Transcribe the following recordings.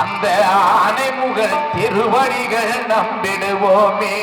அந்த ஆனைமுகன் திருவடிகள் நம்பிடுவோமே.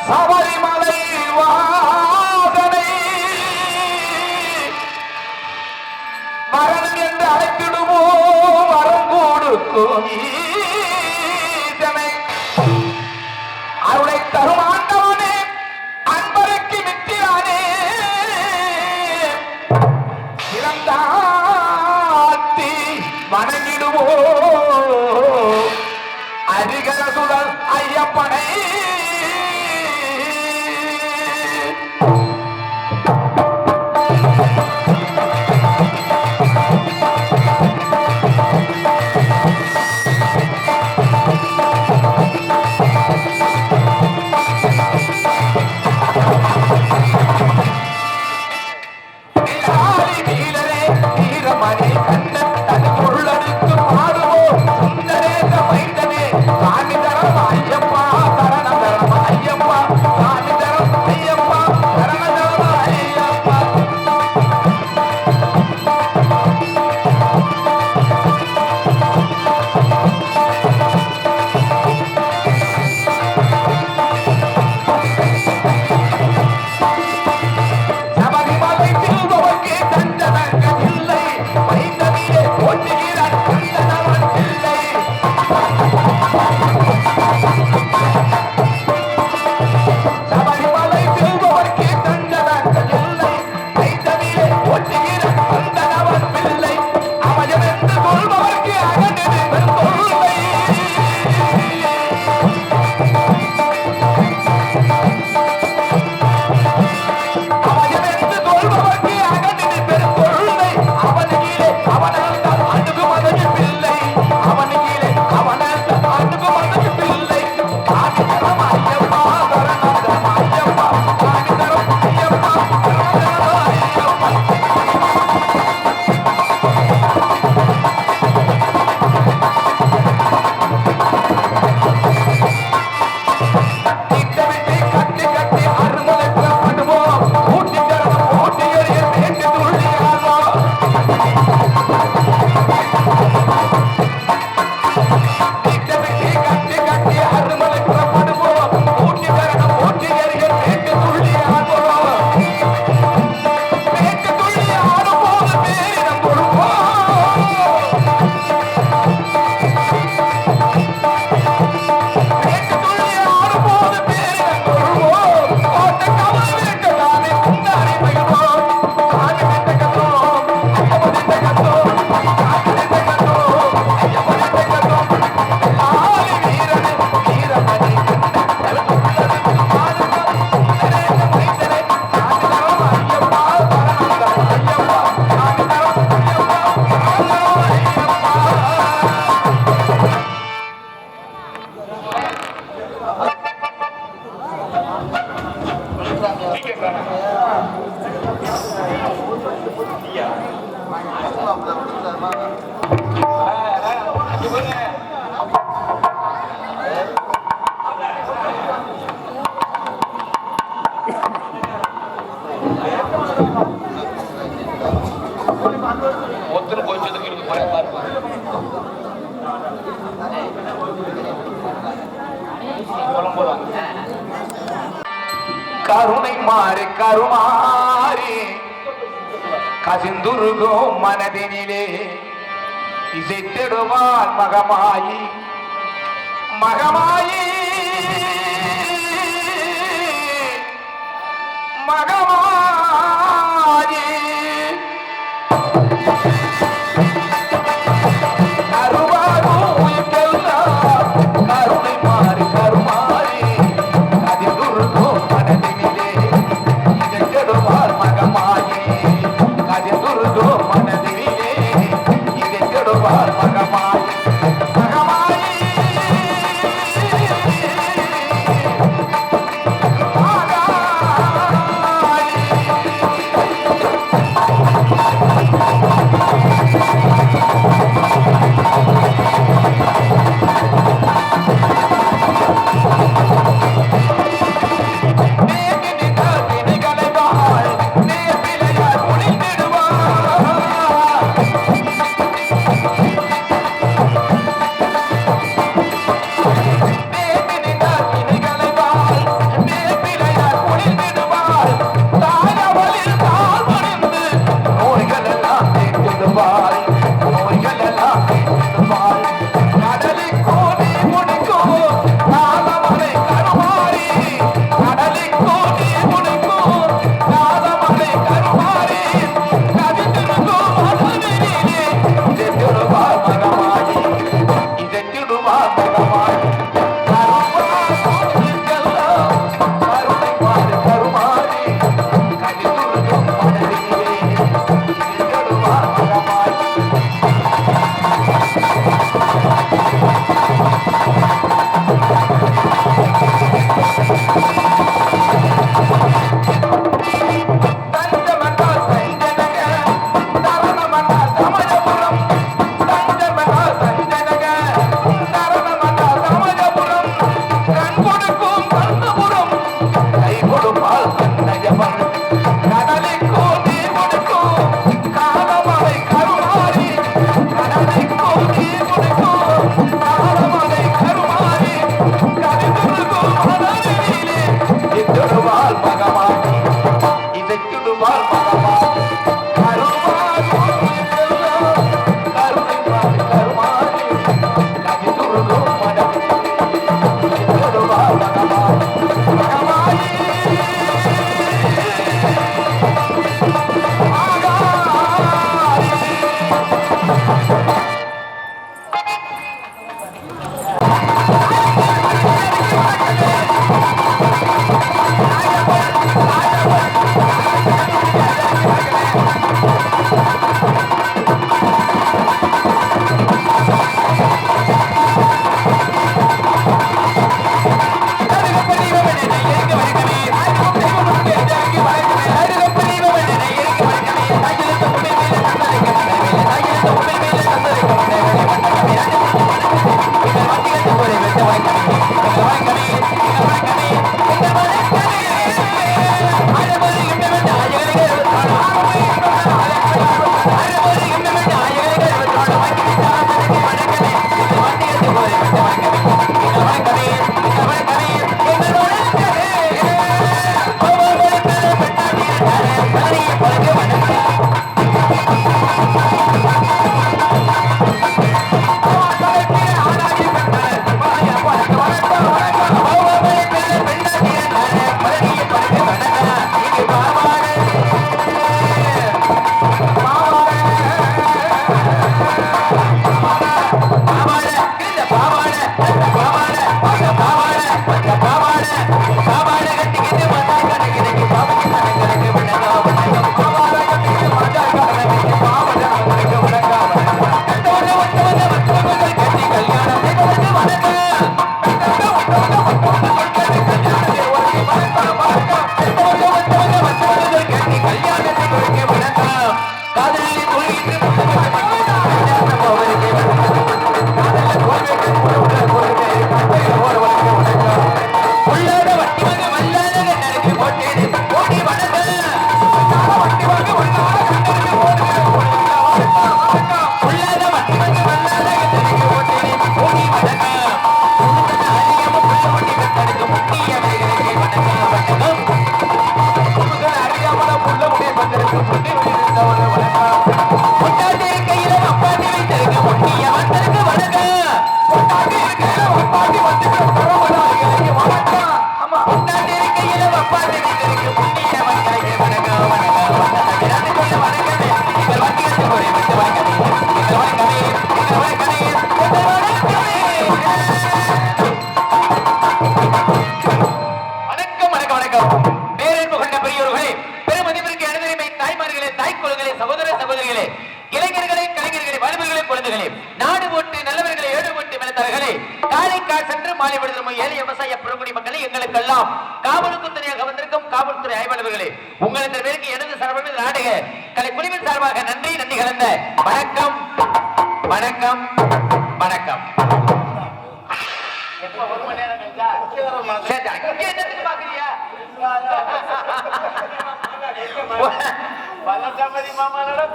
சபரிமலை வாதனை மரணம் என்று அழைத்திடுவோம். வரம் கொடுக்கும் ஈசனை அருளை தரும் ஆண்டவனே, அன்பருக்கு மித்திரானே, இறந்தாத்தி வணங்கிடுவோம் அரிகரசுடன் ஐயப்பனை. கருணை மாறி கருமாறி கசிந்துருகோ மனதினிலே இசைத்திடுவான் மகமாயி மகமாயி மகமாயி Come on.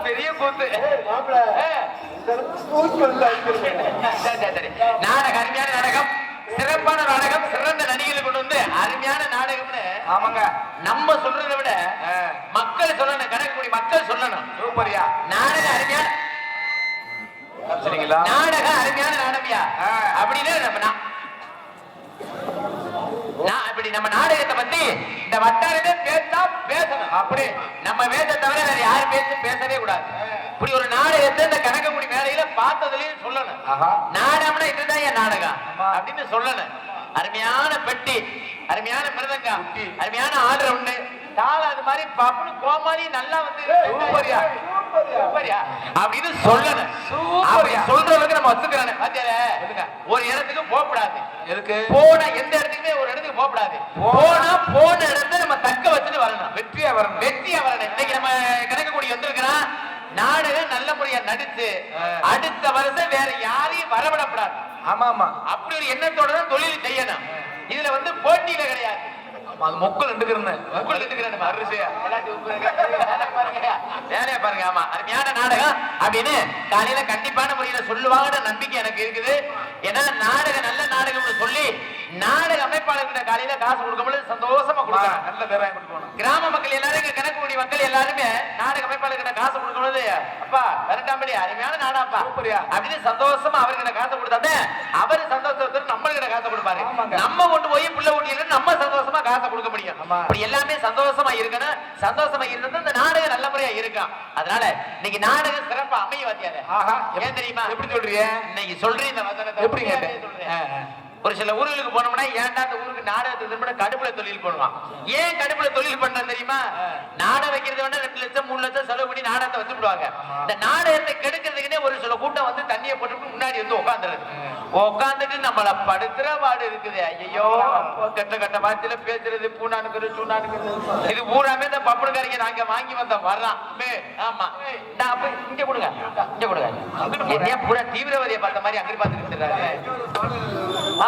பெரிய கூத்து நாடகம், அருமையான நாடகம், சிறப்பான நாடகம், சிறந்த நடிகர்கள் கொண்டு வந்து அருமையான நாடகம்னு. ஆமாங்க, நம்ம சொல்றதை விட மக்கள் சொல்லணும், கணக்கு மக்கள் சொல்லணும். சூப்பரியா நாடகம், அருமையான நாடகம், அருமையான நாடகம்யா அப்படின்னு நம்ம நாடகத்தை பத்தி இந்த வட்டாரமே பேசா பேசணும். அப்படி நம்ம பேச தவிர வேற யாரும் பேசவே கூடாது. இப்படி ஒரு நாடகத்தை இந்த கணக்கங்குடி மேடையில பார்த்ததுலயும் சொல்லணும். நாடகம்னா இதுதான் என் நாடகம் அப்படின்னு சொல்லணும். அருமையான பெட்டி, அருமையான மிருதங்கம், அருமையான ஆர்டர் ஒண்ணு தாள, அது மாதிரி பப்புனு கோமாளி நல்லா வந்து அப்படின்னு சொல்லணும். சொல்றதுக்கு நம்ம வச்சுக்கிறானே ஒரு இடத்துக்கு போகக்கூடாது. எதுக்கு போனா எந்த இடத்துக்குமே ஒரு இடத்துக்கு போகக்கூடாது. போனா போன இடத்த நம்ம தக்க வச்சுட்டு வரணும். வெற்றியா வரணும், வெற்றியா வரணும். இன்னைக்கு நம்ம கணக்கக்கூடிய வந்திருக்கிறான். நாடகம் நல்ல முறையா நடிச்சு அடுத்த வருஷம் வேற யாரையும் வரவிடப்படாது. ஆமா ஆமா, அப்படி ஒரு எண்ணத்தோட தான் தொழில் செய்யணும். இதுல வந்து போட்டியில கிடையாது. மொக்கல் வேலையா பாருங்க. ஆமா, அருமையான நாடகம் அப்படின்னு காலையில கண்டிப்பான முறையில சொல்லுவாங்கன்னு நம்பிக்கை எனக்கு இருக்குது. ஏன்னா நாடகம் நல்ல நாடகம்னு சொல்லி நாடக அமைப்பாளர்கிட்ட காலையில காசு கொடுக்கும்போது சந்தோஷமா கொடுக்கலாம். நல்ல பேராயம் கொடுக்கணும். கிராம மக்கள் எல்லாரும், கணக்குடி மக்கள் எல்லாருமே நாடக அமைப்பாளர்கிட்ட காசு கொடுக்கும்போது அப்பா கரெக்டாம்படி அருமையான நாடாப்பா அப்படின்னு சந்தோஷமா அவர்கிட்ட காசு கொடுத்தாங்க. அவரு சந்தோஷத்துக்கு நம்மள்கிட்ட காசு கொடுப்பாரு. நம்ம கொண்டு போய் புள்ள ஊட்டியில நம்ம சந்தோஷமா காசை கொடுக்க முடியும். அப்படி எல்லாமே சந்தோஷமா இருக்கணும். சந்தோஷமா இருந்தா இந்த நாடகம் நல்ல முறையா இருக்கும். அதனால இன்னைக்கு நாடகம் சிறப்பா அமைய வாத்தியாரு. ஏன் தெரியுமா? எப்படி சொல்றீங்க? இன்னைக்கு சொல்றேன் இந்த வசனத்தை எப்படி சொல்றேன். ஒரு சில ஊர்களுக்கு போனோம்னா ஏன்டா அந்த ஊருக்கு நாடகத்தை திரும்ப கடுப்புல தொழில் பண்ணுவான். ஏன் கடுப்புல தொழில் பண்ற தெரியுமா? நாடகம் வைக்கிறது வேணா 2 லட்சம் 3 லட்சம் செலவு பண்ணி நாடகத்தை வச்சு விடுவாங்க. இந்த நாடகத்தை கெடுக்கிறதுக்குன்னே ஒரு சில கூட்டம் வந்து தண்ணியை போட்டு முன்னாடி வந்து உட்காந்துட்டு நம்மள படுத்துற பாடு இருக்குது. ஐயோ, கட்ட கட்ட வார்த்தையில பேசுறது, பூனானுக்குறது சூனானுக்குறது, இது பூராமே இந்த பப்பனுக்காரிங்க நாங்க வாங்கி வந்த வர்றான். ஆமா, இங்க கொடுங்க, இங்க கொடுங்க. என்னையா பூரா தீவிரவாதியை பார்த்த மாதிரி அங்க பார்த்துட்டு.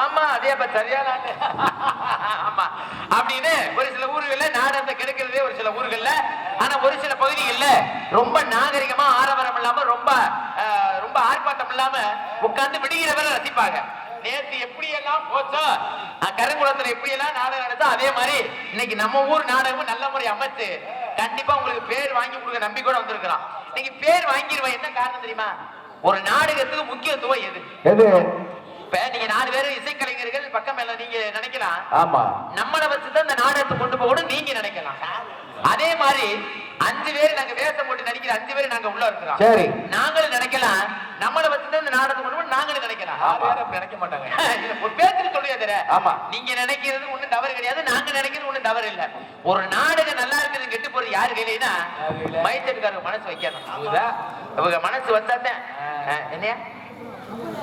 ஆமா, அதே சரியான ஆமா அப்படின்னு ஒரு சில ஊர்கள்ல நாடகத்தை கெடுக்கிறதே ஒரு சில ஊர்கள்ல. ஆனா ஒரு சில பகுதிகள்ல ரொம்ப நாகரிகமா ஆரவாரம் இல்லாம ரொம்ப ரொம்ப ஆர்ப்பாட்டம் இல்லாம உட்கார்ந்து விடுகிறவரை ரசிப்பாங்க. நேற்று எப்படி எல்லாம் போச்சோ, கருங்குளத்துல எப்படி எல்லாம் நாடகம் நடந்தோ அதே மாதிரி இன்னைக்கு நம்ம ஊர் நாடகமும் நல்ல முறை அமைச்சு கண்டிப்பா உங்களுக்கு பேர் வாங்கி கொடுக்க நம்பிக்கையோட வந்திருக்கிறோம். இன்னைக்கு பேர் வாங்கிடுவேன். என்ன காரணம் தெரியுமா? ஒரு நாடகத்துக்கு முக்கியத்துவம் எது? நீங்க 4 பேரும் இசைக்கலைஞர்கள் பக்கம் மேல நீங்க நினைக்கலாம். ஆமா, நம்மளை வச்சுதான் இந்த நாடகத்தை கொண்டு போகணும் நீங்க நினைக்கலாம். அதே மாதிரி 5 பேர் நாங்க வேஷம் போட்டு நடிக்கிற 5 பேர் நாங்க உள்ள இருக்கிறோம். சரி, நாங்களும் நினைக்கலாம் நம்மளை வச்சுதான் இந்த நாடகத்தை கொண்டு போகணும் நாங்களும் நினைக்கலாம். நினைக்க மாட்டாங்க. ஒரு பேச்சுக்கு சொல்லியா? ஆமா, நீங்க நினைக்கிறது ஒண்ணும் தவறு கிடையாது, நாங்க நினைக்கிறது ஒண்ணும் தவறு இல்ல. ஒரு நாடகம் நல்லா இருக்குது கெட்டு போறது யாரு கையிலனா மைசெட்டுக்காரங்க மனசு வைக்கணும். அவங்க மனசு வச்சாதான் என்னையா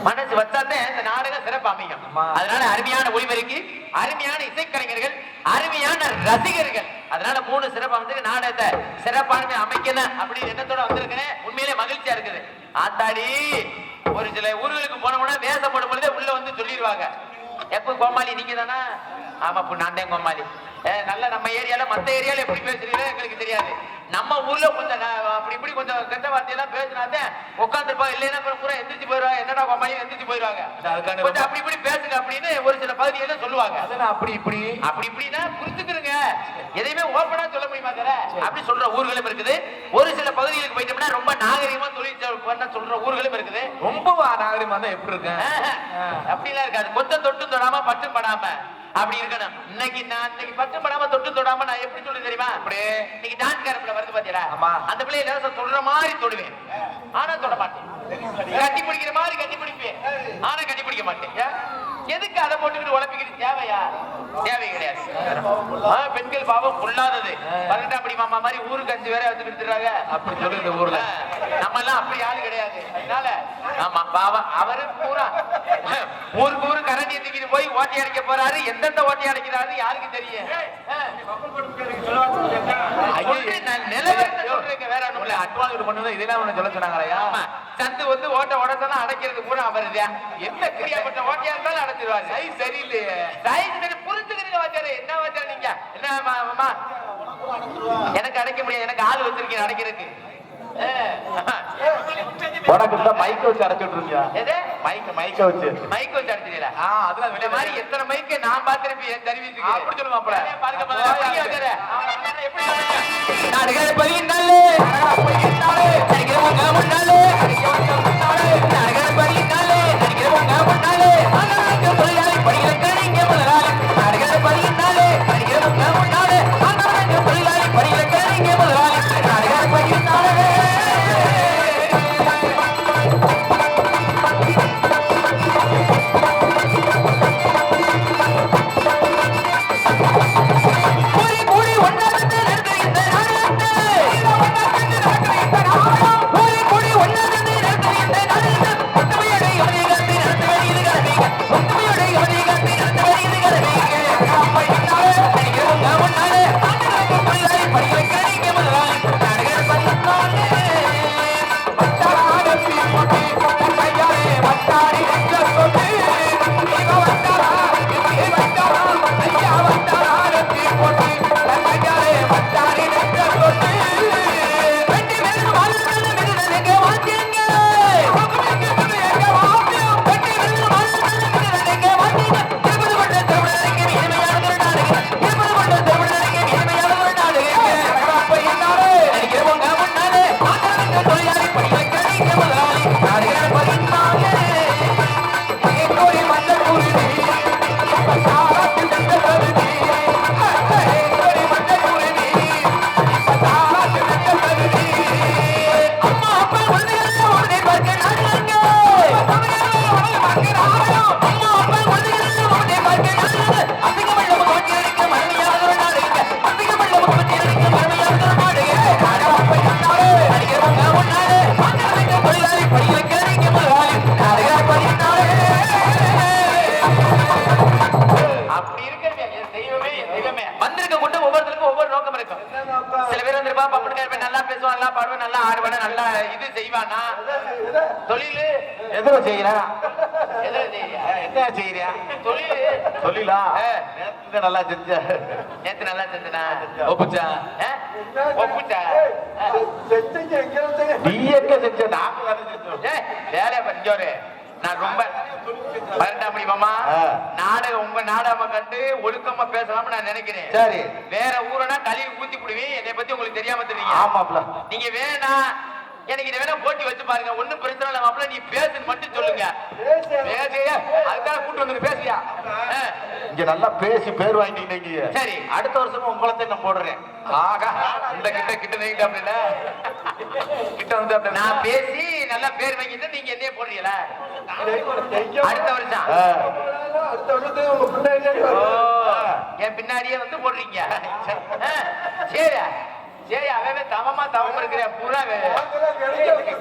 மனசு வச்சாதே இந்த நாடகம் சிறப்பு அமையும். அதனால அருமையான ஒளிபெருக்கி, அருமையான இசைக்கலைஞர்கள், அருமையான ரசிகர்கள், அதனால 3 சிறப்பு வந்து நாடகத்தை சிறப்பான அமைக்கணும் அப்படின்னு எண்ணத்தோட வந்திருக்கிறேன். உண்மையிலே மகிழ்ச்சியா இருக்குது. ஆத்தாடி, ஒரு சில ஊர்களுக்கு போனோம்னா வேஷம் போடும் பொழுதே உள்ள வந்து சொல்லிடுவாங்க, எப்ப கோமாளி நீங்க தானா? ஆமா, நான் தான் கோமாளி. நல்ல நம்ம ஏரியால மத்த ஏரியால எப்படி பேசுறீங்களோ எங்களுக்கு தெரியாது. நம்ம ஊர்ல கொஞ்சம் அப்படி இப்படி கொஞ்சம் கெட்ட வார்த்தையெல்லாம் பேசினாதான் உட்காந்துருப்பா. இல்லைன்னா பூரா எந்திரிச்சு போயிடுவாங்க. என்னடா கோமாளி எந்திரிச்சு போயிடுவாங்க. கொஞ்சம் அப்படி இப்படி பேசுங்க அப்படின்னு ஒரு சில பகுதியில சொல்லுவாங்க. அப்படி இப்படி அப்படி இப்படின்னா புரிஞ்சுக்கிறங்க. எதையுமே ஓப்பனா சொல்ல முடியுமா தர? அப்படி சொல்ற ஊர்களும் இருக்குது. ஒரு சில பகுதிகளுக்கு போயிட்டோம்னா ரொம்ப நாகரிகமா தொழில் பண்ண சொல்ற ஊர்களும் இருக்குது. ரொம்ப நாகரிகமா தான் எப்படி இருக்கு அப்படிலாம் இருக்காது. கொஞ்சம் தொட்டும் தொடாம பட்டும் படாம அப்படி இருக்கணும். இன்னைக்கு நான் பட்டும் படாம தொட்டும் தொடாம நான் எப்படி சொல்லி தெரியுமா? அப்படியே இன்னைக்கு டான்ஸ் பிள்ளை வருது பாத்தீங்களா? அந்த பிள்ளைய லேசா தொடுற மாதிரி தொடுவேன், ஆனா தொட மாட்டேன். கட்டி பிடிக்கிற மாதிரி கட்டி பிடிப்பேன், ஆனா கட்டி பிடிக்க மாட்டேன். எதுக்கு அதை போட்டுக்கிட்டு உழப்பிக்கிட்டு? தேவையா? தேவை கிடையாது. பெண்கள் பாவம் பொல்லாதது. 18ஆம் படி மாமா மாதிரி ஊருக்கு 5 பேரை வந்து கொடுத்துறாங்க அப்படி சொல்லி இந்த ஊர்ல. நம்ம எல்லாம் அப்படி ஆளு கிடையாது. அதனால ஆமா பாவம் அவரு பூரா ஊருக்கு ஊரு கரண்டியை தூக்கிட்டு போய் ஓட்டை அடைக்க போறாரு. எந்தெந்த ஓட்டை அடைக்கிறாரு யாருக்கு தெரியும்? வேற ஒண்ணும் அட்வான்ஸ் பண்ணுறது இதெல்லாம் ஒண்ணு சொல்ல சொன்னாங்களா? சந்து வந்து ஓட்ட உடச்சாலும் அடைக்கிறது கூட அவருதான். என்ன கிரியாப்பட்ட ஓட்டையா இருந்தாலும் அடைச்சிருவாரு. சைஸ் சரியில்லையே. சைஸ் சரி புரிஞ்சுக்கிறீங்க வாச்சாரு. என்ன வாச்சாரு நீங்க? என்ன எனக்கு அடைக்க முடியாது, எனக்கு ஆள் வச்சிருக்கீங்க அடைக்கிறதுக்கு. உனக்கு மைக்க வச்சு அடைச்சுட்டு இருக்கியா? மைக்க வச்சு அடைச்சிருக்கீங்களா? அதெல்லாம் இந்த மாதிரி எத்தனை மைக்கு நான் பார்த்திருப்பேன் என் சர்வீஸுக்கு. அப்படி சொல்லுங்க அப்படி நாடுகள் பறியினாலே அடிக்கிறவங்க முன்னாலே நாடுகள் பறியினாலே அடிக்கிறவங்க முன்னாலே தொழிலாளி படிகளுக்கு நீங்க முதலாளி. நாடுகள் பறியினாலே அடிக்கிறவங்க முன்னாலே தொழிலாளி படிகளுக்கு நீங்க முதலாளி. நாடுகள் பறியினாலே நல்லா செஞ்ச நேத்து நல்லா செஞ்சனா ஒப்புச்சா ஒப்புச்சா நீ எங்க செஞ்ச? நாங்க தான செஞ்சோம். வேலைய பஞ்சோரு நான் ரொம்ப 12ஆம் படி மாமா நாடகம் உங்க நாடகம் கண்டு ஒழுக்கமா பேசலாம்னு நான் நினைக்கிறேன். சரி வேற ஊரனா கழுவி ஊத்தி போடுவேன். என்னை பத்தி உங்களுக்கு தெரியாம தெரியுங்க. ஆமாப்ல நீங்க வேணா எனக்கு இதை வேணா போட்டி வச்சு பாருங்க, ஒண்ணும் பிரச்சனை இல்ல மாப்பிள்ள. நீ பேசுன்னு மட்டும் சொல்லுங்க. பேசியா அதுக்காக கூட்டு வந்து பேசியா இங்க நல்லா பேசி பேர் வாங்கிட்டீங்க. சரி அடுத்த வருஷமும் உங்களை நான் போடுறேன். ஆகா இந்த கிட்ட கிட்ட நீங்க அப்படின்னா கிட்ட வந்து அப்படி நான் பேசி நல்லா பேர் வாங்கிட்டு நீங்க என்னைய போடுறீங்களா? அடுத்த வருஷம் என் பின்னாடியே வந்து போடுறீங்க. சரி சரி அவன் தவமா தவம் இருக்கிற பூரா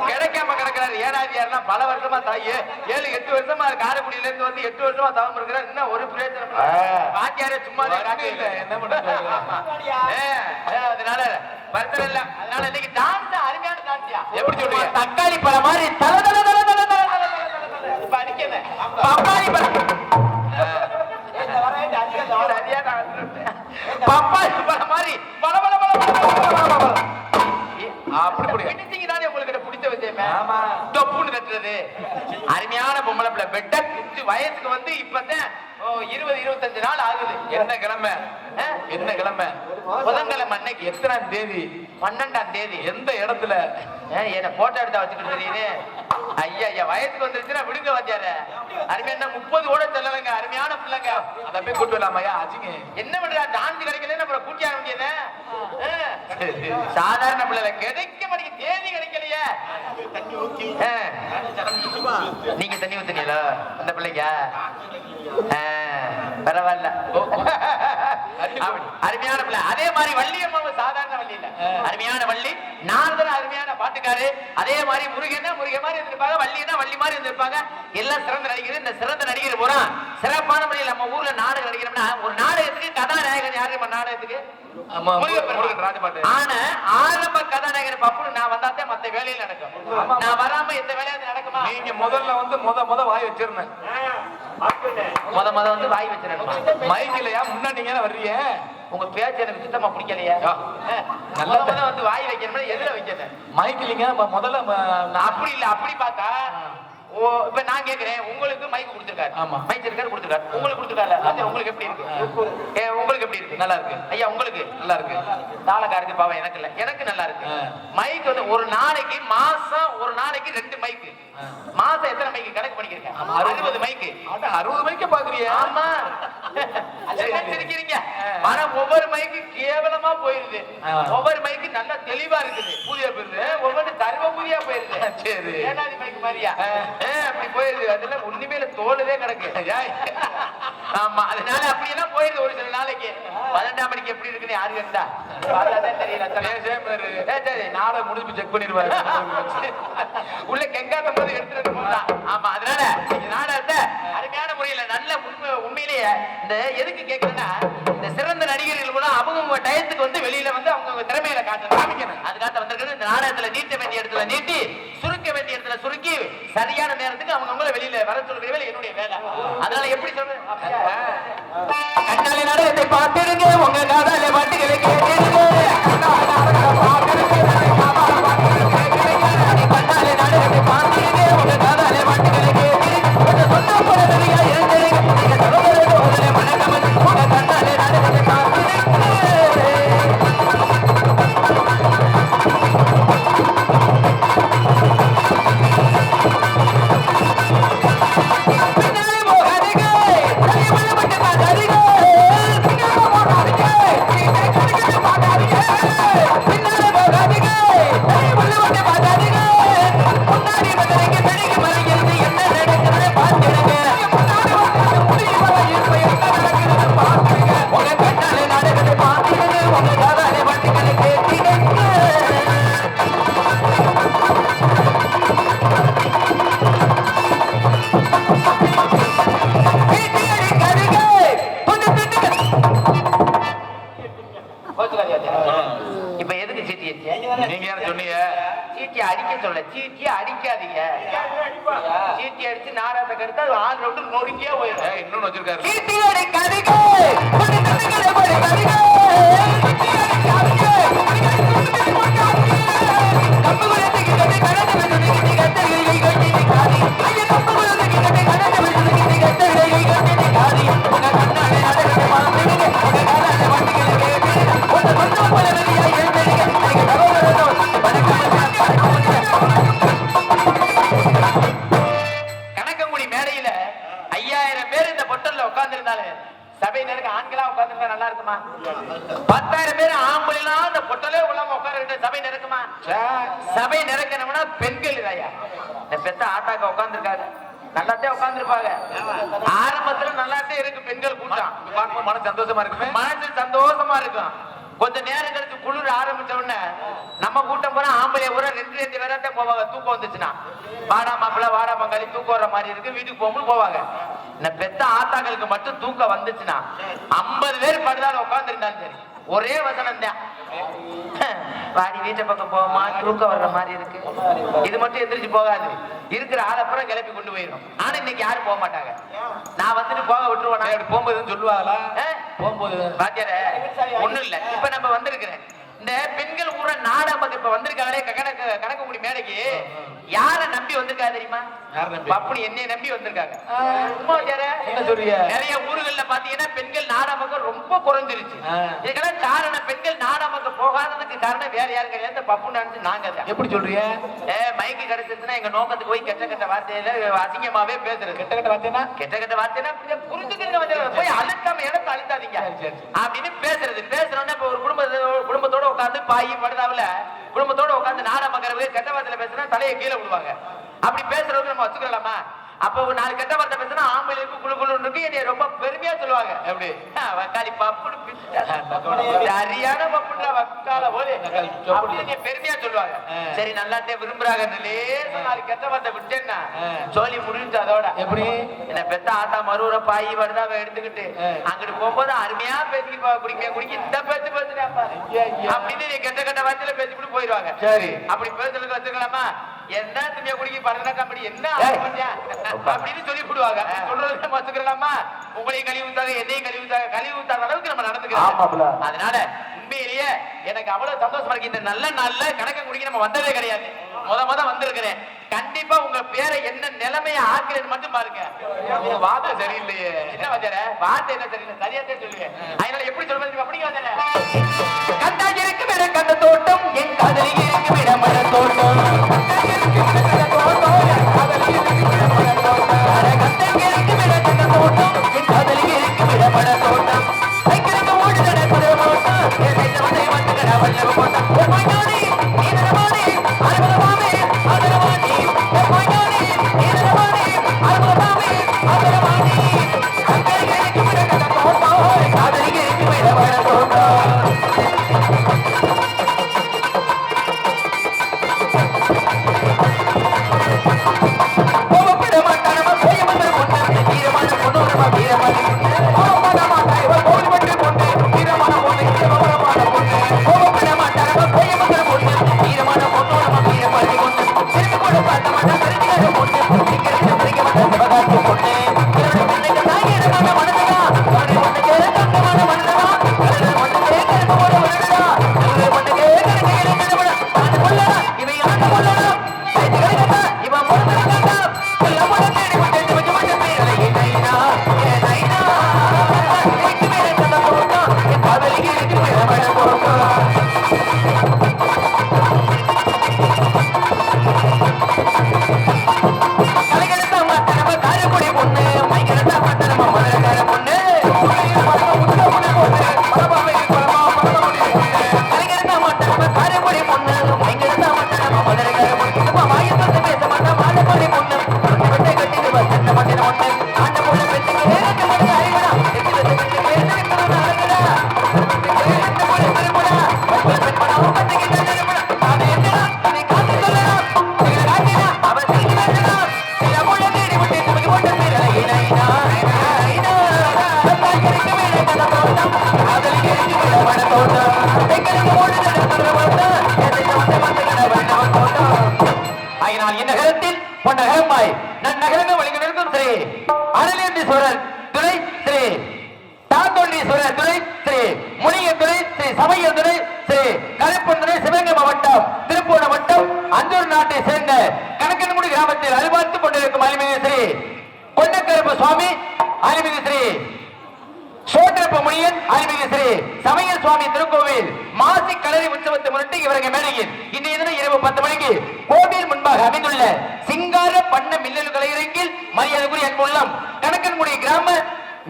கிடைக்காம கிடக்கிறாரு. ஏனாதியார்னா பல வருஷமா 7-8 வருஷமா காரைக்குடியில இருந்து வந்து 8 வருஷமா தவம் இருக்கிறார். இன்னும் ஒரு பிரயோஜனம் பாத்தியாரே சும்மா என்ன பண்றது? அதனால வருத்தம் இல்ல. அதனால இன்னைக்கு டான்ஸ் அருமையான டான்ஸியா எப்படி சொல்றீங்க? தக்காளி பழம் மாதிரி தல தல தல தல தல படிக்கல பப்பாளி பழம் பப்பாளி பழம் மாதிரி பல பல பல அருமையான பொம்பளை பிள்ளை பெட்ட குஞ்சு வயசுக்கு வந்து இப்பதான் 20-25 நாள் ஆகுது. என்ன கிழமை? என்ன கிழமை? புதன்கிழமை அன்னைக்கு எத்தனாம் தேதி? 12ஆம் தேதி. எந்த இடத்துல? என்ன போட்டோ எடுத்தா வச்சுக்கிட்டு தெரியுது. ஐயா ஐயா வயசுக்கு வந்துருச்சுன்னா விடுங்க வாத்தியார. அருமையான 30 கூட செல்லலைங்க. அருமையான பிள்ளைங்க. அதை போய் கூட்டு வரலாமையா? அஜிங்க என்ன பண்றா? டான்ஸ் கிடைக்கல அப்புறம் கூட்டி ஆக வேண்டியது. சாதாரண பிள்ளைல கிடைக்க மாட்டேங்க, தேதி கிடைக்கலையே. நீங்க தண்ணி ஊத்துனீங்களா அந்த பிள்ளைங்க? பரவாயில்ல, அருமையான பிள்ளை. அதே மாதிரி வள்ளியம்மாவும் சாதாரண வள்ளி இல்ல, அருமையான வள்ளி. நாரதன் அருமையான பாட்டுக்காரு. அதே மாதிரி முருகன் முருகன் மாதிரி இருந்திருப்பாங்க, வள்ளினா வள்ளி மாதிரி இருந்திருப்பாங்க. எல்லாம் சிறந்த நடிகர். இந்த சிறந்த நடிகர் பூரா சிறப்பான முறையில் நம்ம ஊர்ல நாடகம் நடிக்கிறோம்னா, ஒரு நாடகத்துக்கு கதாநாயகன் யாரு? நாடகத்துக்கு ஆனா ஆரம்ப கதாநாயகர் பப்புனு நான் வந்தாதான் மத்த வேலையில நடக்கும். நான் வராம எந்த வேலையாவது நடக்குமா? நீங்க முதல்ல வந்து முத வாய் வச்சிருந்தேன். முத வந்து வாய் வச்சிருக்கேன். மைக்கிலையா முன்னாடி நீங்க வர்றீங்க? உங்க பேச்சு எனக்கு சுத்தமா பிடிக்கலையா? நல்லா வந்து வாய் வைக்கணும். எதுல வைக்கணும்? மைக்கிலிங்க முதல்ல அப்படி இல்ல. அப்படி பார்த்தா இப்ப நான் கேக்குறேன், உங்களுக்கு மைக் கொடுத்திருக்காரு. ஆமா, மைக் இருக்காரு, கொடுத்திருக்காரு. உங்களுக்கு கொடுத்திருக்காரு. உங்களுக்கு எப்படி இருக்கு? உங்களுக்கு எப்படி இருக்கு? நல்லா இருக்கு ஐயா. உங்களுக்கு நல்லா இருக்கு. தாளக்காருக்கு பாவம் எனக்கு இல்ல, எனக்கு நல்லா இருக்கு. மைக் வந்து ஒரு நாளைக்கு மாசம் ஒரு நாளைக்கு 2 மைக். மாசம் எத்தனை மைக் கணக்கு பண்ணிக்கிறேன்? 60 மைக். 60 மைக்க பாக்குறீங்க? ஆமா, சிரிக்கிறீங்க. ஆனா ஒவ்வொரு மைக்கு கேவலமா போயிருது, ஒவ்வொரு மைக்கு நல்லா தெளிவா இருக்குது, புதிய பேரு. ஒவ்வொரு தர்மபுரியா போயிருது. சரி, ஏனாதி மைக் மாதிரியா அப்படி போயிருது. அதுல ஒண்ணுமே தோலுதே கிடக்கு. ஆமா, அதனால அப்படி எல்லாம் போயிருது ஒரு சில நாளைக்கு. 12ஆம் மணிக்கு எப்படி இருக்குன்னு யாரு கேட்டா தெரியல. சரி, நாளை முடிஞ்சு செக் பண்ணிடுவாரு. உள்ள கெங்காட்டும் போது எடுத்துட்டு போகலாம். ஆமா, அதனால நாடகத்தை அருமையான முறையில நல்ல உண்மையிலேயே இந்த எதுக்கு கேட்கறேன்னா, இந்த சிறந்த நடிகர்கள் கூட அவங்க டயத்துக்கு வந்து வெளியில வந்து அவங்க திறமையில காமிக்கணும். அதுக்காக வந்திருக்கிறது. இந்த நாடகத்துல நீட்ட வேண்டிய இடத்துல நீட்டி, சுருக்க வேண்டிய இடத்துல சுருக்கி, சரியான நேரத்துக்கு அவங்க வெளியில வர சொல்ற வேலை என்னுடைய வேலை. அதனால எப்படி சொல்றேன், கண்ணாலே நாடகத்தை பார்த்திருங்க, உங்க காதாலே பாட்டுகளை கேட்டிருங்க. கண்ணாலே நாடகத்தை பார்த்திருங்க, உங்க காதாலே பாட்டுகளை கேட்டிருங்க. சொந்த போறதுலையா எழுந்திருங்க, நீங்க சொல்றது போதலே வணக்கம். உங்க கண்ணாலே நாடகத்தை பார்த்திருங்க. இப்ப எதுக்கு சீட்டி நீங்க யார சொன்னீங்க? சீட்டி அடிக்க சொல்ல, சீட்டி அடிக்காதீங்க. சீட்டி அடிச்சு நாடகத்தை கெடுத்து அது 6 ரவுண்டு நொறுக்கியே போயிடும். இன்னொன்னு வச்சிருக்காரு, சீட்டி அடிக்காதீங்க. கணக்கங்குடி மேடையில 5000 பேர் இந்த பொட்டல்ல உட்கார்ந்து இருந்தாலே சபை நேருக்கு ஆண்களா உட்கார்ந்து நல்லா இருக்குமா? 10,000 பேர் ஆம்பளைலாம் அந்த பொட்டலே உள்ளாம உட்கார சபை நிறக்குமா? சபை நிறக்கணும்னா பெண்கள் இதாயா. இந்த பெத்த ஆட்டாக்க உட்கார்ந்துருக்காங்க, நல்லாத்தே உட்கார்ந்துருப்பாங்க. ஆரம்பத்துல நல்லாத்தே இருக்கு பெண்கள் கூட்டம். மனசு சந்தோஷமா இருக்குமே, மனசு சந்தோஷமா இருக்கும். கொஞ்ச நேரம் கழிச்சு குளிர் ஆரம்பிச்ச உடனே நம்ம கூட்டம் போனா ஆம்பளை பூரா 2 பேராட்ட போவாங்க. தூக்கம் வந்துச்சுன்னா வாடா மாப்பிள்ள வாடா பங்காளி தூக்கம் வர மாதிரி இருக்கு, வீட்டுக்கு போகும்போது போவாங்க. இந்த பெத்த ஆத்தாக்களுக்கு மட்டும் தூக்கம் வந்துச்சுன்னா 50 பேர் படுதால உட்கார்ந்து இருந்தாலும் சரி, ஒரே வசனம் தான், வாடி வீட்டை பக்கம் போவோமா, தூக்கம் வர்ற மாதிரி இருக்கு. இது மட்டும் எந்திரிச்சு போகாது, இருக்கிற ஆளப்புறம் கிளப்பி கொண்டு போயிடும். ஆனா இன்னைக்கு யாரும் போக மாட்டாங்க. நான் வந்துட்டு போக விட்டுருவேன். போகும்போது சொல்லுவாங்களா? போகும்போது பாத்தியார ஒண்ணும் இல்ல. இப்ப நம்ம வந்திருக்கிறேன் இந்த பெண்கள் ஊர நாடகம் இப்ப வந்திருக்காங்களே கணக்கங்குடி மேடைக்கு, யார நம்பி வந்திருக்காங்க தெரியுமா? அப்படி என்னைய நம்பி வந்திருக்காங்க. நிறைய ஊர்கள்ல பாத்தீங்கன்னா பெண்கள் நாடகம் ரொம்ப குறைஞ்சிருச்சு. இதுக்கெல்லாம் காரணம் பெண்கள் நாடகம் போகாததுக்கு காரணம் வேற யாரும் கிடையாது, பப்பு நினைச்சு நாங்க. எப்படி சொல்றீங்க? மைக்கு கிடைச்சிருச்சுன்னா எங்க நோக்கத்துக்கு போய் கெட்ட கெட்ட வார்த்தையில அசிங்கமாவே பேசுறது. கெட்ட கெட்ட வார்த்தைனா கெட்ட கெட்ட வார்த்தைனா புரிஞ்சுக்கிறீங்க, போய் அழுத்தாம இடத்த அழுத்தாதீங்க அப்படின்னு பேசுறது. பேசுறோம்னா இப்ப ஒரு குடும்பத்தோட உட்காந்து பாய் படுதாவுல குடும்பத்தோட உட்காந்து நாடகம் பார்க்கறவங்க கெட்ட வார்த்தையில பேசுனா தலையை கீழே விடுவாங்க. அப்படி பேசுறவங்க நம்ம வச்சுக்கலாமா? அப்போ ஒரு 4 கெட்ட வார்த்தை பேசினா ஆம்பளைக்கு குழு குழு இருக்கு. என்னைய ரொம்ப பெருமையா சொல்லுவாங்க. எப்படி வக்காளி பப்புன்னு சரியான பப்புன்றா வக்கால போல அப்படின்னு பெருமையா சொல்லுவாங்க. சரி நல்லாத்தே விரும்புறாங்க. 4 கெட்ட வார்த்தை விட்டேன்னா சோழி முடிஞ்சு அதோட எப்படி என்ன பெத்த ஆத்தா மறுவரை பாய் வருதாவை எடுத்துக்கிட்டு அங்கிட்டு போகும்போது அருமையா பேசிக்கிட்டு குடிக்க இந்த பேச்சு பேசுறாப்பா அப்படின்னு கெட்ட கெட்ட வார்த்தையில பேசிக்கிட்டு போயிடுவாங்க. சரி அப்படி பேசுறதுக்கு வச்சுக்கலாமா? என்ன துணியா குடிக்க பரதா காமெடி என்ன அப்படின்னு சொல்லி போடுவாங்க. சொல்றதுக்கு நம்ம வச்சுக்கலாமா? உங்களையும் கழிவு ஊத்தாங்க, என்னையும் கழிவு ஊத்தாங்க, கழிவு ஊத்தாத அளவுக்கு நம்ம நடந்துக்கிறோம். அதனால உண்மையிலேயே எனக்கு அவ்வளவு சந்தோஷமா இருக்கு. இந்த நல்ல நாள்ல கணக்க குடிக்க நம்ம வந்ததே கிடையாது. முத வந்திருக்கிறேன். கண்டிப்பா உங்க பேரை என்ன நிலைமையை ஆக்குறேன்னு மட்டும் பாருங்க. உங்க வார்த்தை சரியில்லையே. என்ன வச்சார வார்த்தை என்ன சரியில்லை, சரியாத்தே சொல்லுவேன். அதனால எப்படி சொல்றது அப்படிங்க வந்தார கண்டாஜி இருக்கும் இடம் கண்ட தோட்டம், என் காதலி இருக்கும் இடம் மன தோட்டம்,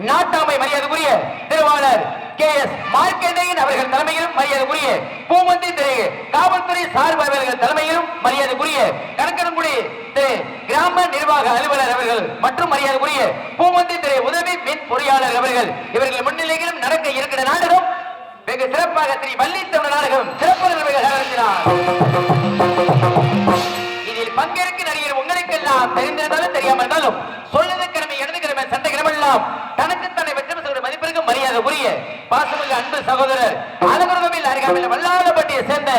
நாட்டாமை மரியாதைக்குரிய திருவாளர் KS மார்க்கண்டேயன் அவர்கள் தலைமையிலும் மரியாதைக்குரிய பூமந்தி திரு காவல்துறை சார்பு அலுவலர்கள் தலைமையிலும் மரியாதைக்குரிய கணக்கன்குடி திரு கிராம நிர்வாக அலுவலர் அவர்கள் மற்றும் மரியாதைக்குரிய பூமந்தி திரு உதவி மின் பொறியாளர் அவர்கள் இவர்கள் முன்னிலையிலும் நடக்க இருக்கிற நாடகம் வெகு சிறப்பாக ஸ்ரீ வள்ளித்தமிழ் நாடகம் சிறப்பாக நடத்தினார். இதில் பங்கேற்க நடிகர் உங்களுக்கெல்லாம் தெரிந்திருந்தாலும் தெரியாமல் இருந்தாலும் சொல்லுது கிழமை இடது கிழமை சண்டை கிழமெல்லாம் தனக்கு தன்னை வெற்றி மதிப்பிற்கு மரியாதை உரிய பாசமிகு அன்பு சகோதரர் அலகுருகமில் அருகாமையில் வல்லாளப்பட்டியை சேர்ந்த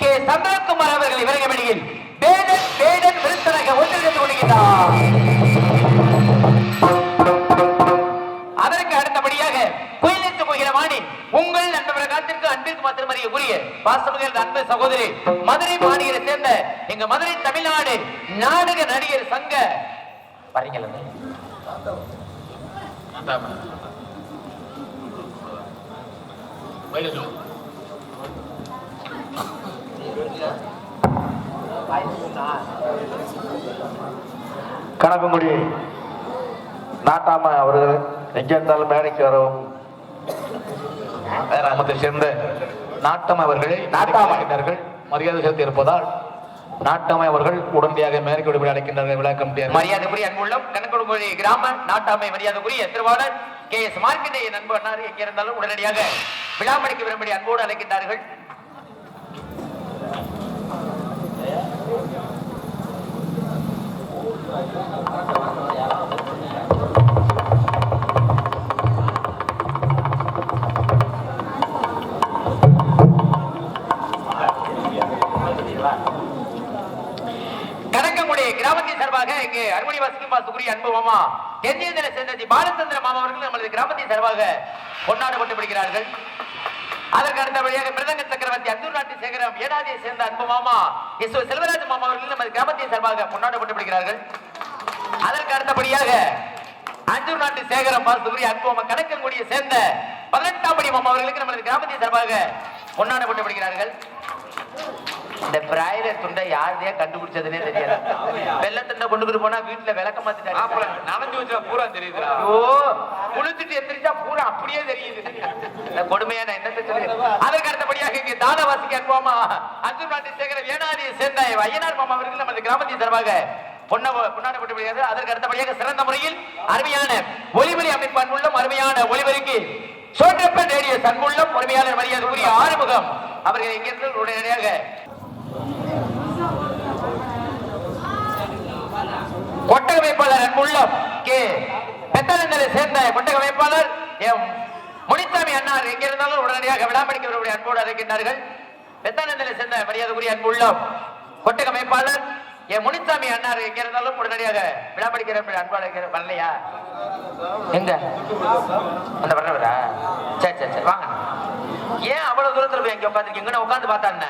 கே சந்திரகுமார் அவர்கள் இவரகமணியில் வேடன் வேடன் விருத்தரக ஒன்றிணைந்து கொள்கிறார். அதற்கு அடுத்தபடியாக குயிலித்து போகிற வாணி உங்கள் நண்பர்கள் காத்திற்கு அன்பிற்கு மாத்திரம் அறிய உரிய பாசமிகு அன்பு சகோதரி மதுரை மாநகரை சேர்ந்த எங்க மதுரை தமிழ்நாடு நாடக நடிகர் சங்க வரீங்களா கணக்கங்குடி நாட்டாம அவர்கள் எங்க இருந்தாலும் மேடைக்கு வரவும் கிராமத்தை சேர்ந்த நாட்டம் அவர்களை நாட்டாமை. அழைக்கின்றார்கள். மரியாதை செலுத்தி இருப்பதால் நாட்டாமை அவர்கள் உடனடியாக மேற்கு விடுபடி அழைக்கின்றார்கள். விழா கமிட்டியார் மரியாதைக்குரிய அன்புள்ளம் கணக்கொடுமொழி கிராம நாட்டாமை மரியாதைக்குரிய திருவாளர் KS மார்க்கண்டேய நண்பு அண்ணார் எங்கே இருந்தாலும் உடனடியாக விழாமணிக்கு வரும்படி அன்போடு அழைக்கின்றார்கள். கணக்கங்குடி கிராமத்தின் சார்பாக இங்கு அருமணி வாசிக்கும் பாசுக்குரிய அன்பு மாமா தென்னியந்திர சேர்ந்த பாலச்சந்திர மாமா அவர்கள் நமது கிராமத்தின் சார்பாக கொண்டாடப்பட்டு வருகிறார்கள். அதற்கு அடுத்தபடியாக மிருதங்க சக்கரவர்த்தி அந்தூர் நாட்டு சேகரம் ஏனாதியை சேர்ந்த அன்பு மாமா எஸ் செல்வராஜ் மாமா அவர்கள் நமது கிராமத்தின் சார்பாக கொண்டாடப்பட்டு வருகிறார்கள். அதற்கு அடுத்தபடியாக அந்தூர் நாட்டு சேகரம் பாசுக்குரிய அன்பு மாமா கணக்கங்குடியை சேர்ந்த 18ஆம் படி மாமா அவர்களுக்கு நமது கிராமத்தின் சார்பாக கொண்டாடப்பட்டு வருகிறார்கள். இந்த பிராயலர் துண்டை யாருதே கண்டுபிடிச்சதுன்னே தெரியல. வெள்ளை துண்டை கொண்டு போனா வீட்டுல விளக்க மாத்திட்டாங்க. நனைஞ்சு வச்சா பூரா தெரியுதுடா. ஓ குளிச்சுட்டு எந்திரிச்சா பூரா அப்படியே தெரியுது. கொடுமையான என்னத்தை சொல்லு. அதற்கு அடுத்தபடியாக இங்கே தானவாசிக்கு அனுப்புவாமா அந்தூர் நாட்டு சேகரம் ஏனாதியை சேர்ந்த ஐயனார் மாமா அவர்கள் நமது கிராமத்தின் சார்பாக கொண்டாடப்பட்டு வருகிறது. அதற்கு அடுத்தபடியாக சிறந்த முறையில் அருமையான ஒலிபலி அமைப்பு அன்புள்ளம் அருமையான ஒலிபலிக்கு சோற்றப்பன் ரேடியோ அன்புள்ளம் உரிமையாளர் மரியாதைக்குரிய ஆறுமுகம் அவர்கள் இங்கிருந்து உடனடியாக கொட்டக வேட்பாளர் அன்புள்ளம் கே பெத்தனந்தலை சேர்ந்த கொட்டக வேட்பாளர் எம் முனிசாமி அண்ணார் எங்க இருந்தாலும் உடனடியாக விழாமணிக்கு அன்போடு அழைக்கின்றார்கள். பெத்தனந்தலை சேர்ந்த மரியாதைக்குரிய அன்புள்ளம் கொட்டக வேட்பாளர் என் முனிசாமி அண்ணார் எங்க இருந்தாலும் உடனடியாக விழாமணிக்கிற அன்பு வரலையா? எங்க அந்த வர்றவரா? சரி சரி சரி வாங்க. ஏன் அவ்வளவு தூரத்துல போய் எங்க உட்காந்துருக்கீங்க? உட்காந்து பார்த்தா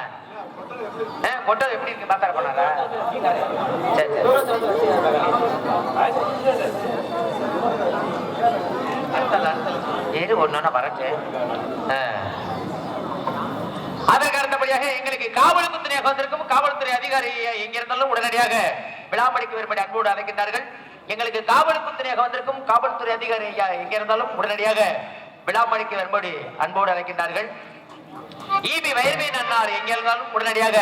கொட்டது எப்படி இருக்கு பார்த்தா போனாரா? சரி சரி ஒன்னு வரட்டு. அதற்கு அடுத்தபடியாக எங்களுக்கு காவல் குத்துறையாக வந்திருக்கும் காவல்துறை அதிகாரி எங்க இருந்தாலும் உடனடியாக விழாமணிக்கு வரும்படி அன்போடு அழைக்கின்றார்கள். எங்களுக்கு காவல் குத்துறையாக வந்திருக்கும் காவல்துறை அதிகாரி எங்க இருந்தாலும் உடனடியாக விழாமணிக்கு வரும்படி அன்போடு அழைக்கின்றார்கள். ஈபி வயர்மீன் அண்ணார் எங்க இருந்தாலும் உடனடியாக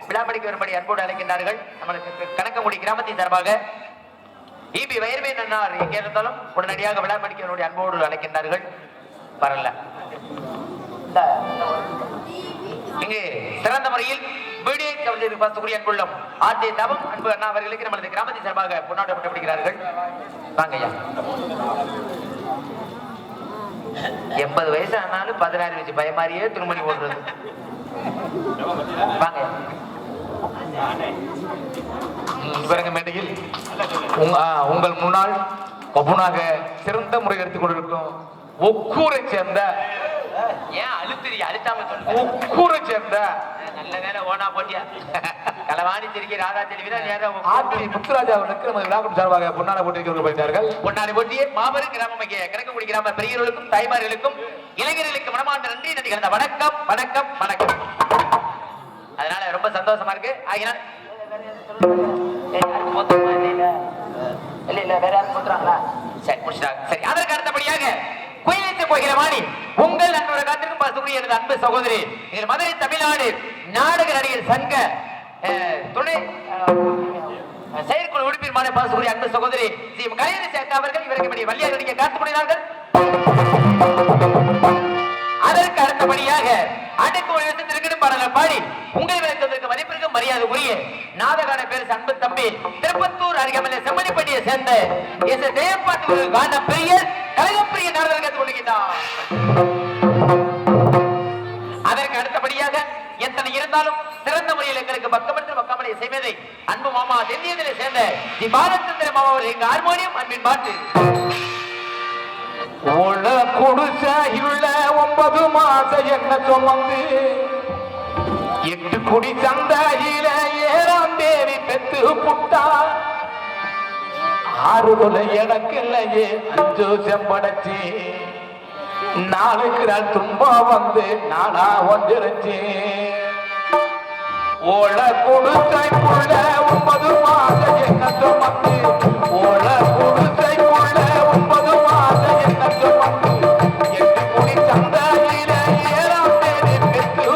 விழாமணிக்கு வரும்படி அன்போடு அழைக்கின்றார்கள். நம்மளுக்கு கணக்கங்குடி கிராமத்தின் சார்பாக ஈபி வயர்மீன் அண்ணார் எங்க இருந்தாலும் உடனடியாக விழாமணிக்கு வரும்படி அன்போடு அழைக்கின்றார்கள். வரல இங்கு சிறந்த முறையில் வீடியோ கவிதை பாசக்கூடிய அன்புள்ளம் ஆர்ஜே தவம் அன்பு அண்ணா அவர்களுக்கு நமது கிராமத்தின் சார்பாக கொண்டாடப்பட்டுவிடுகிறார்கள். வாங்கய்யா. 80 வயசு ஆனாலும் 16 வயசு பயமாரியே திருமணி ஓடுறது. வாங்க இவரங்க மேடையில் உங்கள் முன்னால் ஒப்புனாக சிறந்த முறை எடுத்துக் கொண்டிருக்கும் ஒக்கூரை சேர்ந்த ஏன் அழுத்திரி அழுத்தாம சொல்லுங்க. ஒக்கூரை சேர்ந்த நல்ல நேரம் ஓனா போட்டியா களவாணி திருக்கி ராதா திருவிழா நேரம் ஆர்டி முத்துராஜா அவர்களுக்கு நமது விழாக்கும் சார்பாக பொன்னாட போட்டிக்கு போயிட்டார்கள். பொன்னாடி போட்டியே மாபெரும் கிராம கிழக்கங்குடி கிராம பெரியவர்களுக்கும் தாய்மார்களுக்கும் இளைஞர்களுக்கு மனமார்ந்த நன்றி நன்றி கலந்த வணக்கம் வணக்கம் வணக்கம். அதனால ரொம்ப சந்தோஷமா இருக்கு. ஆகினால் இல்ல வேற யாரும் போத்துறாங்களா? சரி முடிச்சிட்டாங்க. சரி அதற்கு அடுத்தபடியாக குயிலித்து போகிற வாணி உங்கள் அன்போட காத்திருக்கும் பாசத்துக்குரிய எனது அன்பு சகோதரி எங்கள் மதுரை தமிழ்நாடு நாடக நடிகர் சங்க துணை செயற்குழு உறுப்பினமான பாசத்துக்குரிய அன்பு சகோதரி ஸ்ரீ கலைஞர் சேர்த்த அவர்கள் இவருக்கு வள்ளியாக நடிக்க காத்து முடிகிறார்கள். அதற்கு அடுத்தபடியாக அடுக்கு திருக்கணும் பாடலை பாடி உங்கள் வைத்ததற்கு மதிப்பிற்கு மரியாதை உரிய நாடகான பேர் அன்பு தம்பி திருப்பத்தூர் அருகமலை செம்மணிப்பட்டியை சேர்ந்த எஸ் தேவப்பாட்டு கான பிரியர் கழகப்பிரிய நாடகம் கற்றுக் கொள்கின்றார். அதற்கு அடுத்தபடியாக எத்தனை இருந்தாலும் சிறந்த முறையில் எங்களுக்கு பக்கமற்ற பக்கமலை செய்வதை அன்பு மாமா தென்னியதிலே சேர்ந்த தி பாலச்சந்திர மாமா எங்க ஹார்மோனியம் அன்பின் பாட்டு உள்ள குடிசையுள்ள 9 மாசம் என்ன சுமந்து 8 குடி சந்தையில 7ஆம் தேதி பெத்து புட்டா 6 கொலை எனக்கு இல்லையே 5 செம்படைச்சி 4 கிரால் துன்பா வந்து 4ஆ ஒன்றிருச்சு. ஓல குடிசைக்குள்ள 9 மாசம் என்ன சுமந்து ஓல குடிசைக்குள்ள 9 மாசம் என்ன சுமந்து 8 குடி சந்தையில 7ஆம் தேதி பெத்து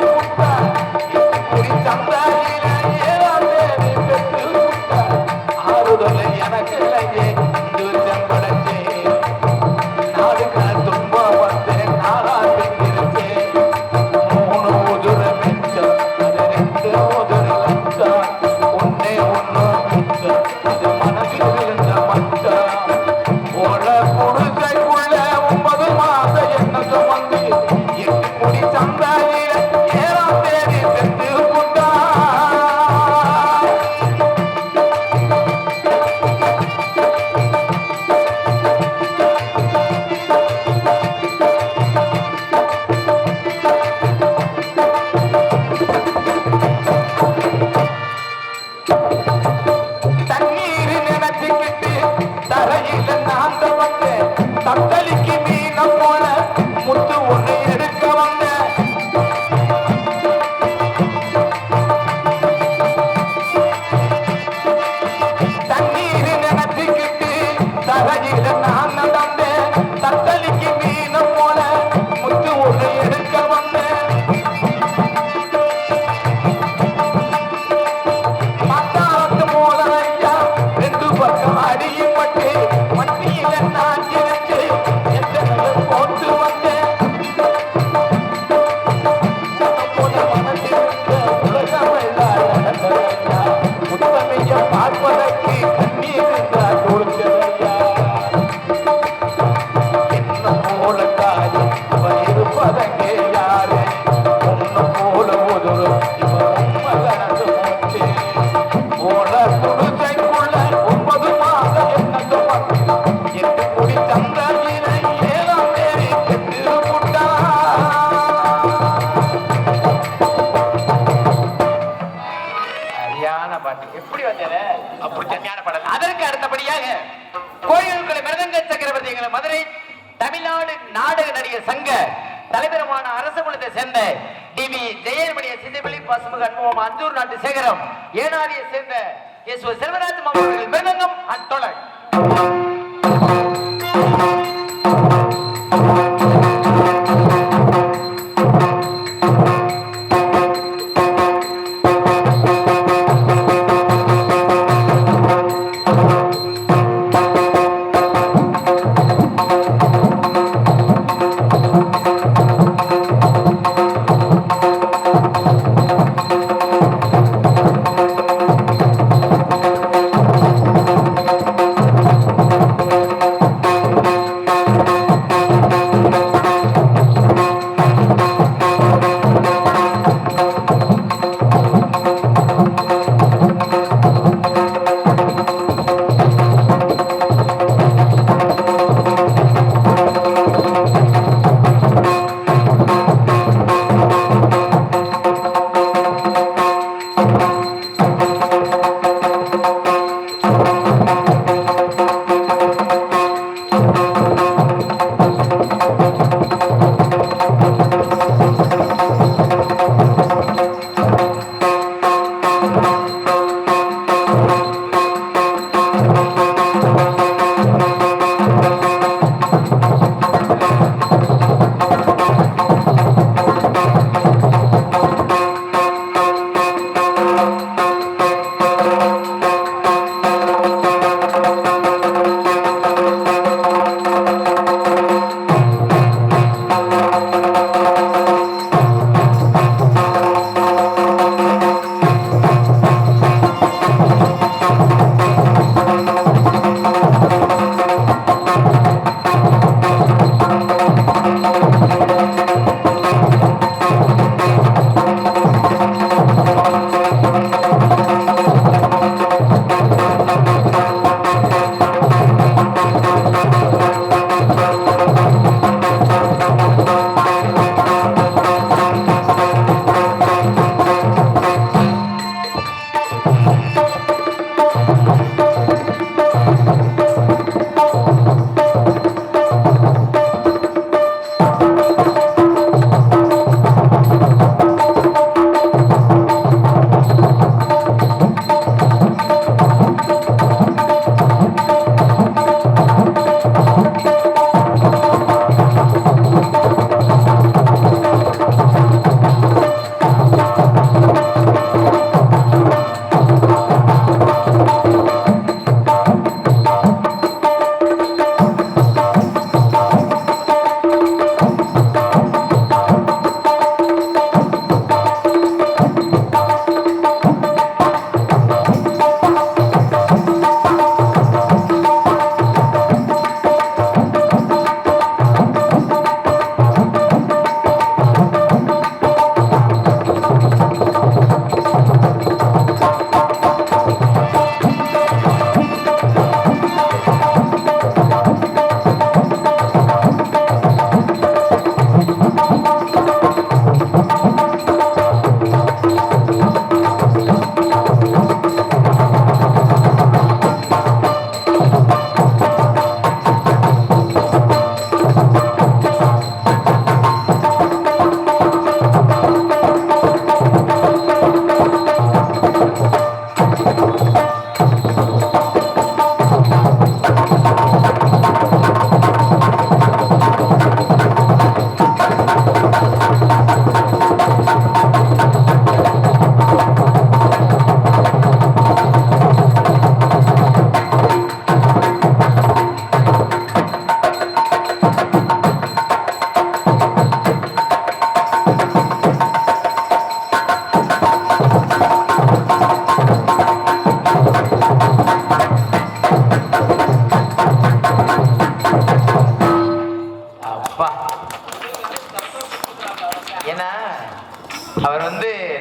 பாட்டு எப்படி வந்தது அப்படி தனியான படம். அதற்கு அடுத்தபடியாக கோயில்களை மிருதங்க சக்கரவர்த்தி எங்களை மதுரை தமிழ்நாடு நாடக நடிகர் சங்க தலைவருமான அரசு குலத்தை சேர்ந்த டிவி ஜெயமணிய சிதைவெளி பசுமுக அன்பும் அஞ்சூர் நாட்டு சேகரம் ஏனாதியை சேர்ந்த எஸ் செல்வராஜ் அவர்கள் மிருதங்கம் அத்தொழல்.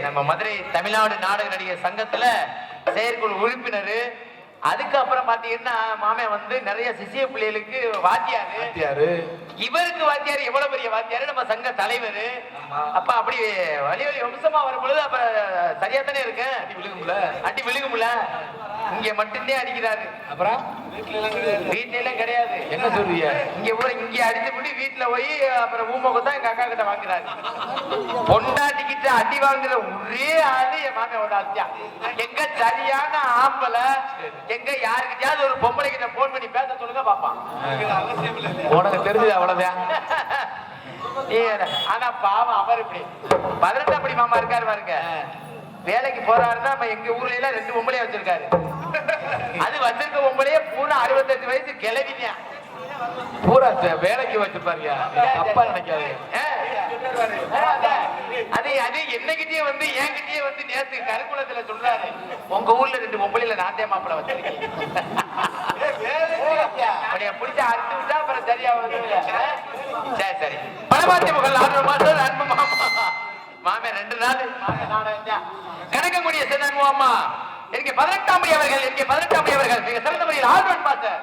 நம்ம மதுரை தமிழ்நாடு நாடக நடிகர் சங்கத்துல செயற்குழு உறுப்பினர் அதுக்கப்புறம் பாத்தீங்கன்னா மாமன் வந்து நிறைய சிசிய பிள்ளைகளுக்கு வாத்தியாரு. இவருக்கு வாத்தியார் எவ்வளவு பெரிய வாத்தியாரு, நம்ம சங்க தலைவர். அப்ப அப்படி வழி வழி வம்சமா வரும் பொழுது அப்ப சரியா தானே இருக்கு. அடி விழுகும்ல. இங்க மட்டும்தான் அடிக்கிறாரு. அப்புறம் வீட்டுல எல்லாம் கிடையாது. என்ன சொல்றீங்க? இங்க அடிச்சு முடி வீட்டுல போய் அப்புறம் ஊமகத்தான் எங்க அக்கா கிட்ட வாங்குறாரு. பொண்டாட்டிக்கிட்ட அடி வாங்குற ஒரே ஆளு என் மாமியோட அத்தியா. எங்க சரியான ஆம்பளை, எங்க யாருக்கிட்டயாவது ஒரு பொம்பளை கிட்ட போன் பண்ணி பேச சொல்லுங்க பாப்பான். உனக்கு தெரிஞ்சது அவ்வளவுதான். ஆனா பாவம் அவர் இப்படி 18ஆம் படி மாமா இருக்காரு பாருங்க. வேலைக்கு போறாருன்னா நம்ம எங்க ஊர்ல எல்லாம் 2 பொம்பளையா வச்சிருக்காரு. அது வச்சிருக்க பொம்பளையே பூரா 65 வயசு கிளவிங்க. பூரா வேலைக்கு வச்சிருப்பாருயா. அப்பா நினைக்காது. அது அது என்னகிட்டயே வந்து என்கிட்டயே வந்து நேத்து கருக்குளத்துல சொல்றாரு, உங்க ஊர்ல 2 பொம்பளையில நாத்தே மாப்பிள வச்சிருக்கேன். பிடிச்ச அறுத்து விட்டா அப்புறம் சரியா வந்து. சரி சரி. பலபாத்திய மகள் 6 மாசம் அன்பு மாமா மாமே 2 நாள் கணக்கக்கூடிய சேர்ந்த அம்மா எனக்கு 18ஆம் படி அவர்கள், எனக்கு 18ஆம் படி அவர்கள் மிக சிறந்த முறையில் ஆர்வன் மாஸ்டர்.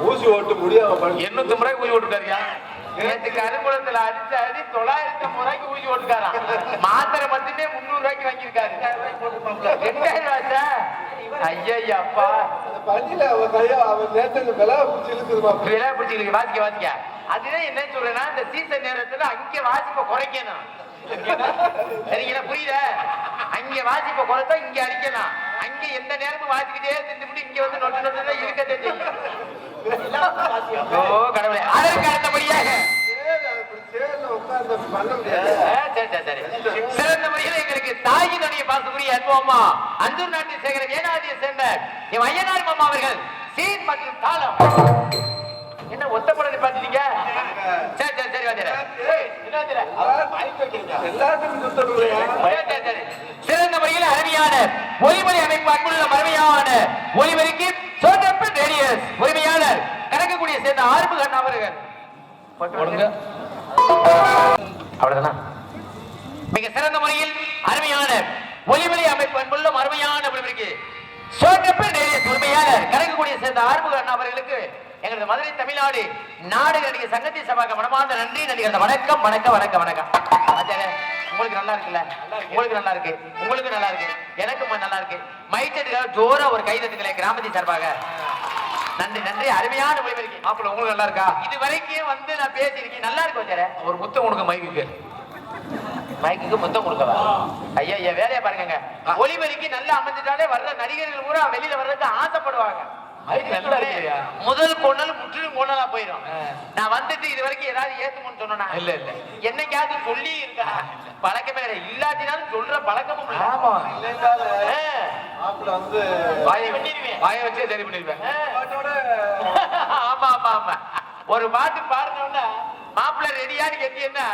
ஊசி ஓட்டு முடியாம 800 ரூபாய்க்கு ஊசி ஓட்டுக்காரியா? நேற்று கருங்குளத்துல அடிச்சு 950 ரூபாய்க்கு ஊசி ஓட்டுக்காராம். மாத்திரை மட்டுமே 300 ரூபாய்க்கு வாங்கியிருக்காரு. 2000 ரூபாய். ஐயப்பா பள்ளியில அவன் கையா அவன் நேரத்துக்கு விலை பிடிச்சி இழுக்குதுமா. விலை பிடிச்சி இருக்கு. வாசிக்க வாசிக்க அதுதான் என்ன சொல்றேன்னா, இந்த சீசன் நேரத்துல அங்க வாசிப்ப குறைக்கணும். சரிங்களா? புரியல? அங்க வாசிப்ப குறைத்தா இங்க அடிக்கலாம். அங்க எந்த நேரமும் வாசிக்கிட்டே திண்டு இங்க வந்து நொட்டு நொட்டு இருக்கதே செய்யும். ஓ கடவுளே. அதற்கு அடுத்தபடியாக சிறந்த முறையில் எங்களுக்கு தாயினுடைய பாசக்குரிய அன்புமா அந்தூர் நாட்டை சேகர வேணாதியை சேர்ந்த என் ஐயனார் மாமா அவர்கள் சீன் மற்றும் தாளம். என்ன ஒத்தப்பட நிப்பாட்டீங்க? சரி சரி சரி வாத்தியாரே. சிறந்த முறையில் அருமையான ஒலிமொழி அமைப்பு அன்புள்ள மருமையான ஒலிமொழிக்கு சோட்டப்பன் ரேடியஸ் உரிமையாளர் கணக்கக்கூடிய சேர்ந்த ஆறுமுகன் அவர்கள். அவ்வளவுதானா? மிக சிறந்த முறையில் அருமையான ஒலிமொழி அமைப்பு அன்புள்ள அருமையான ஒலிமொழிக்கு சோட்டப்பன் ரேடியஸ் உரிமையாளர் கணக்கக்கூடிய சேர்ந்த ஆறுமுகன் அவர்களுக்கு எங்களது மதுரை தமிழ்நாடு நாடக நடிகர் சங்கத்தின் சபாக மனமார்ந்த நன்றி. நடிகர் வணக்கம் வணக்கம் வணக்கம் வணக்கம். உங்களுக்கு நல்லா இருக்குல்ல? உங்களுக்கு நல்லா இருக்கு, உங்களுக்கு நல்லா இருக்கு, எனக்கு நல்லா இருக்கு. மைச்செட்டுக்காக ஜோரா ஒரு கை தட்டுங்களேன் கிராமத்தின் சார்பாக. நன்றி நன்றி, அருமையான ஒளிபெருக்கி. மாப்பிள்ள உங்களுக்கு நல்லா இருக்கா? இது வரைக்கும் வந்து நான் பேசியிருக்கேன், நல்லா இருக்கு வச்சார. ஒரு முத்தம் உனக்கு மைக்கு மைக்கு முத்தம் கொடுக்கவா? ஐயா ஐயா வேலையை பாருங்க. ஒளிபெருக்கி நல்லா அமைஞ்சிட்டாலே வர்ற நடிகர்கள் பூரா வெளியில வர்றதுக்கு ஆசைப்படுவாங்க. முதல் கோணல் முற்றிலும் கோணலா போயிடும். நான் வந்துட்டு இது வரைக்கும் ஏதாவது ஏத்துமுன்னு சொன்னா இல்ல இல்ல, என்னைக்காவது சொல்லி இருக்கா? பழக்கமே கிடையாது, இல்லாட்டினாலும் சொல்ற பழக்கமும் இல்ல. ஆமா, மாப்பிள்ள வந்து வாய வச்சே சரி பண்ணிருப்பேன். ஆமா ஆமா ஆமா, ஒரு பாட்டு பாடுனோம்னா மாப்பிள்ள ரெடியான்னு கேட்டீங்கன்னா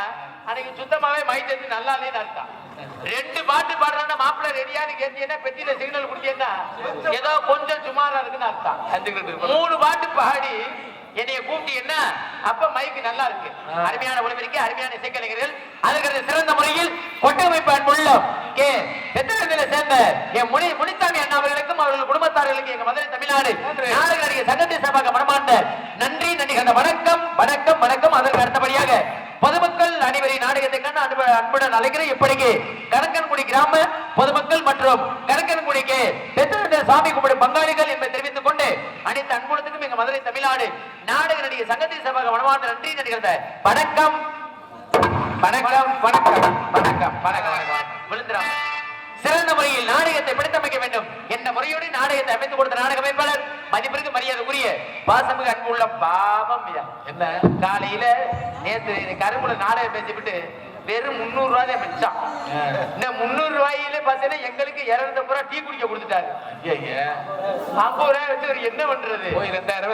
அன்னைக்கு சுத்தமாவே மைத்தது நல்லா இல்லைன்னு அர்த்தம். ரெண்டு பாட்டு பாடுறான்னா மாப்பிள்ள ரெடியான்னு கேட்டீங்கன்னா பெட்டியில சிக்னல் குடிச்சேன்னா ஏதோ கொஞ்சம் சுமாரா இருக்குன்னு அர்த்தம். 3 பாட்டு பாடி என்னைய கூப்பிட்டு என்ன அப்ப மைக்கு நல்லா இருக்கு. அருமையான ஒளிபெருக்கி, அருமையான இசைக்கலைஞர்கள், அதுக்கு சிறந்த முறையில் கொட்டமைப்பு அன்புள்ள கே பெத்தகத்தில சேர்ந்த என் முனிசாமி அண்ணா அவர்களுக்கும் அவர்கள் குடும்பத்தார்களுக்கு எங்க மதுரை தமிழ்நாடு நாடக நடிகை சங்கத்தை சார்பாக மனமார்ந்த நன்றி நன்றி. வணக்கம் வணக்கம் வணக்கம். அதற்கு அடுத்தபடியாக பொதுமக்கள் அனைவரின் நாடகத்தை கண்டு அன்புடன் அழைக்கிற இப்படிக்கு கணக்கன்குடி கிராம பொதுமக்கள் மற்றும் கணக்கன்குடிக்கு சாமி கும்பிடும் பங்காளிகள் என்பதை தெரிவித்துக் கொண்டு அனைத்து அன்புடத்துக்கும் எங்க மதுரை தமிழ்நாடு நாடக நடிகை சங்கத்தின் சபாக மனமார்ந்த நன்றி நடிகர்ந்த வணக்கம் வணக்கம் வணக்கம் வணக்கம் வணக்கம். விழுந்துராம சிறந்த முறையில் நாடகத்தை பிடித்தமைக்க வேண்டும் என்ற முறையோடு நாடகத்தை அமைத்துக் கொடுத்த நாடக அமைப்பாளர் மதிப்பிற்கு மரியாதை உரிய பாசமிகு அன்புள்ள பாவம். என்ன காலையில நேற்று கரும்புல நாடகம் பேசிவிட்டு வெறும் 300 ரூபாய் மிச்சம். இந்த 300 ரூபாயில பாத்தீங்கன்னா எங்களுக்கு 200 ரூபாய் டீ குடிக்க கொடுத்துட்டாரு. 50 ரூபாய் வச்சு என்ன பண்றது? 2000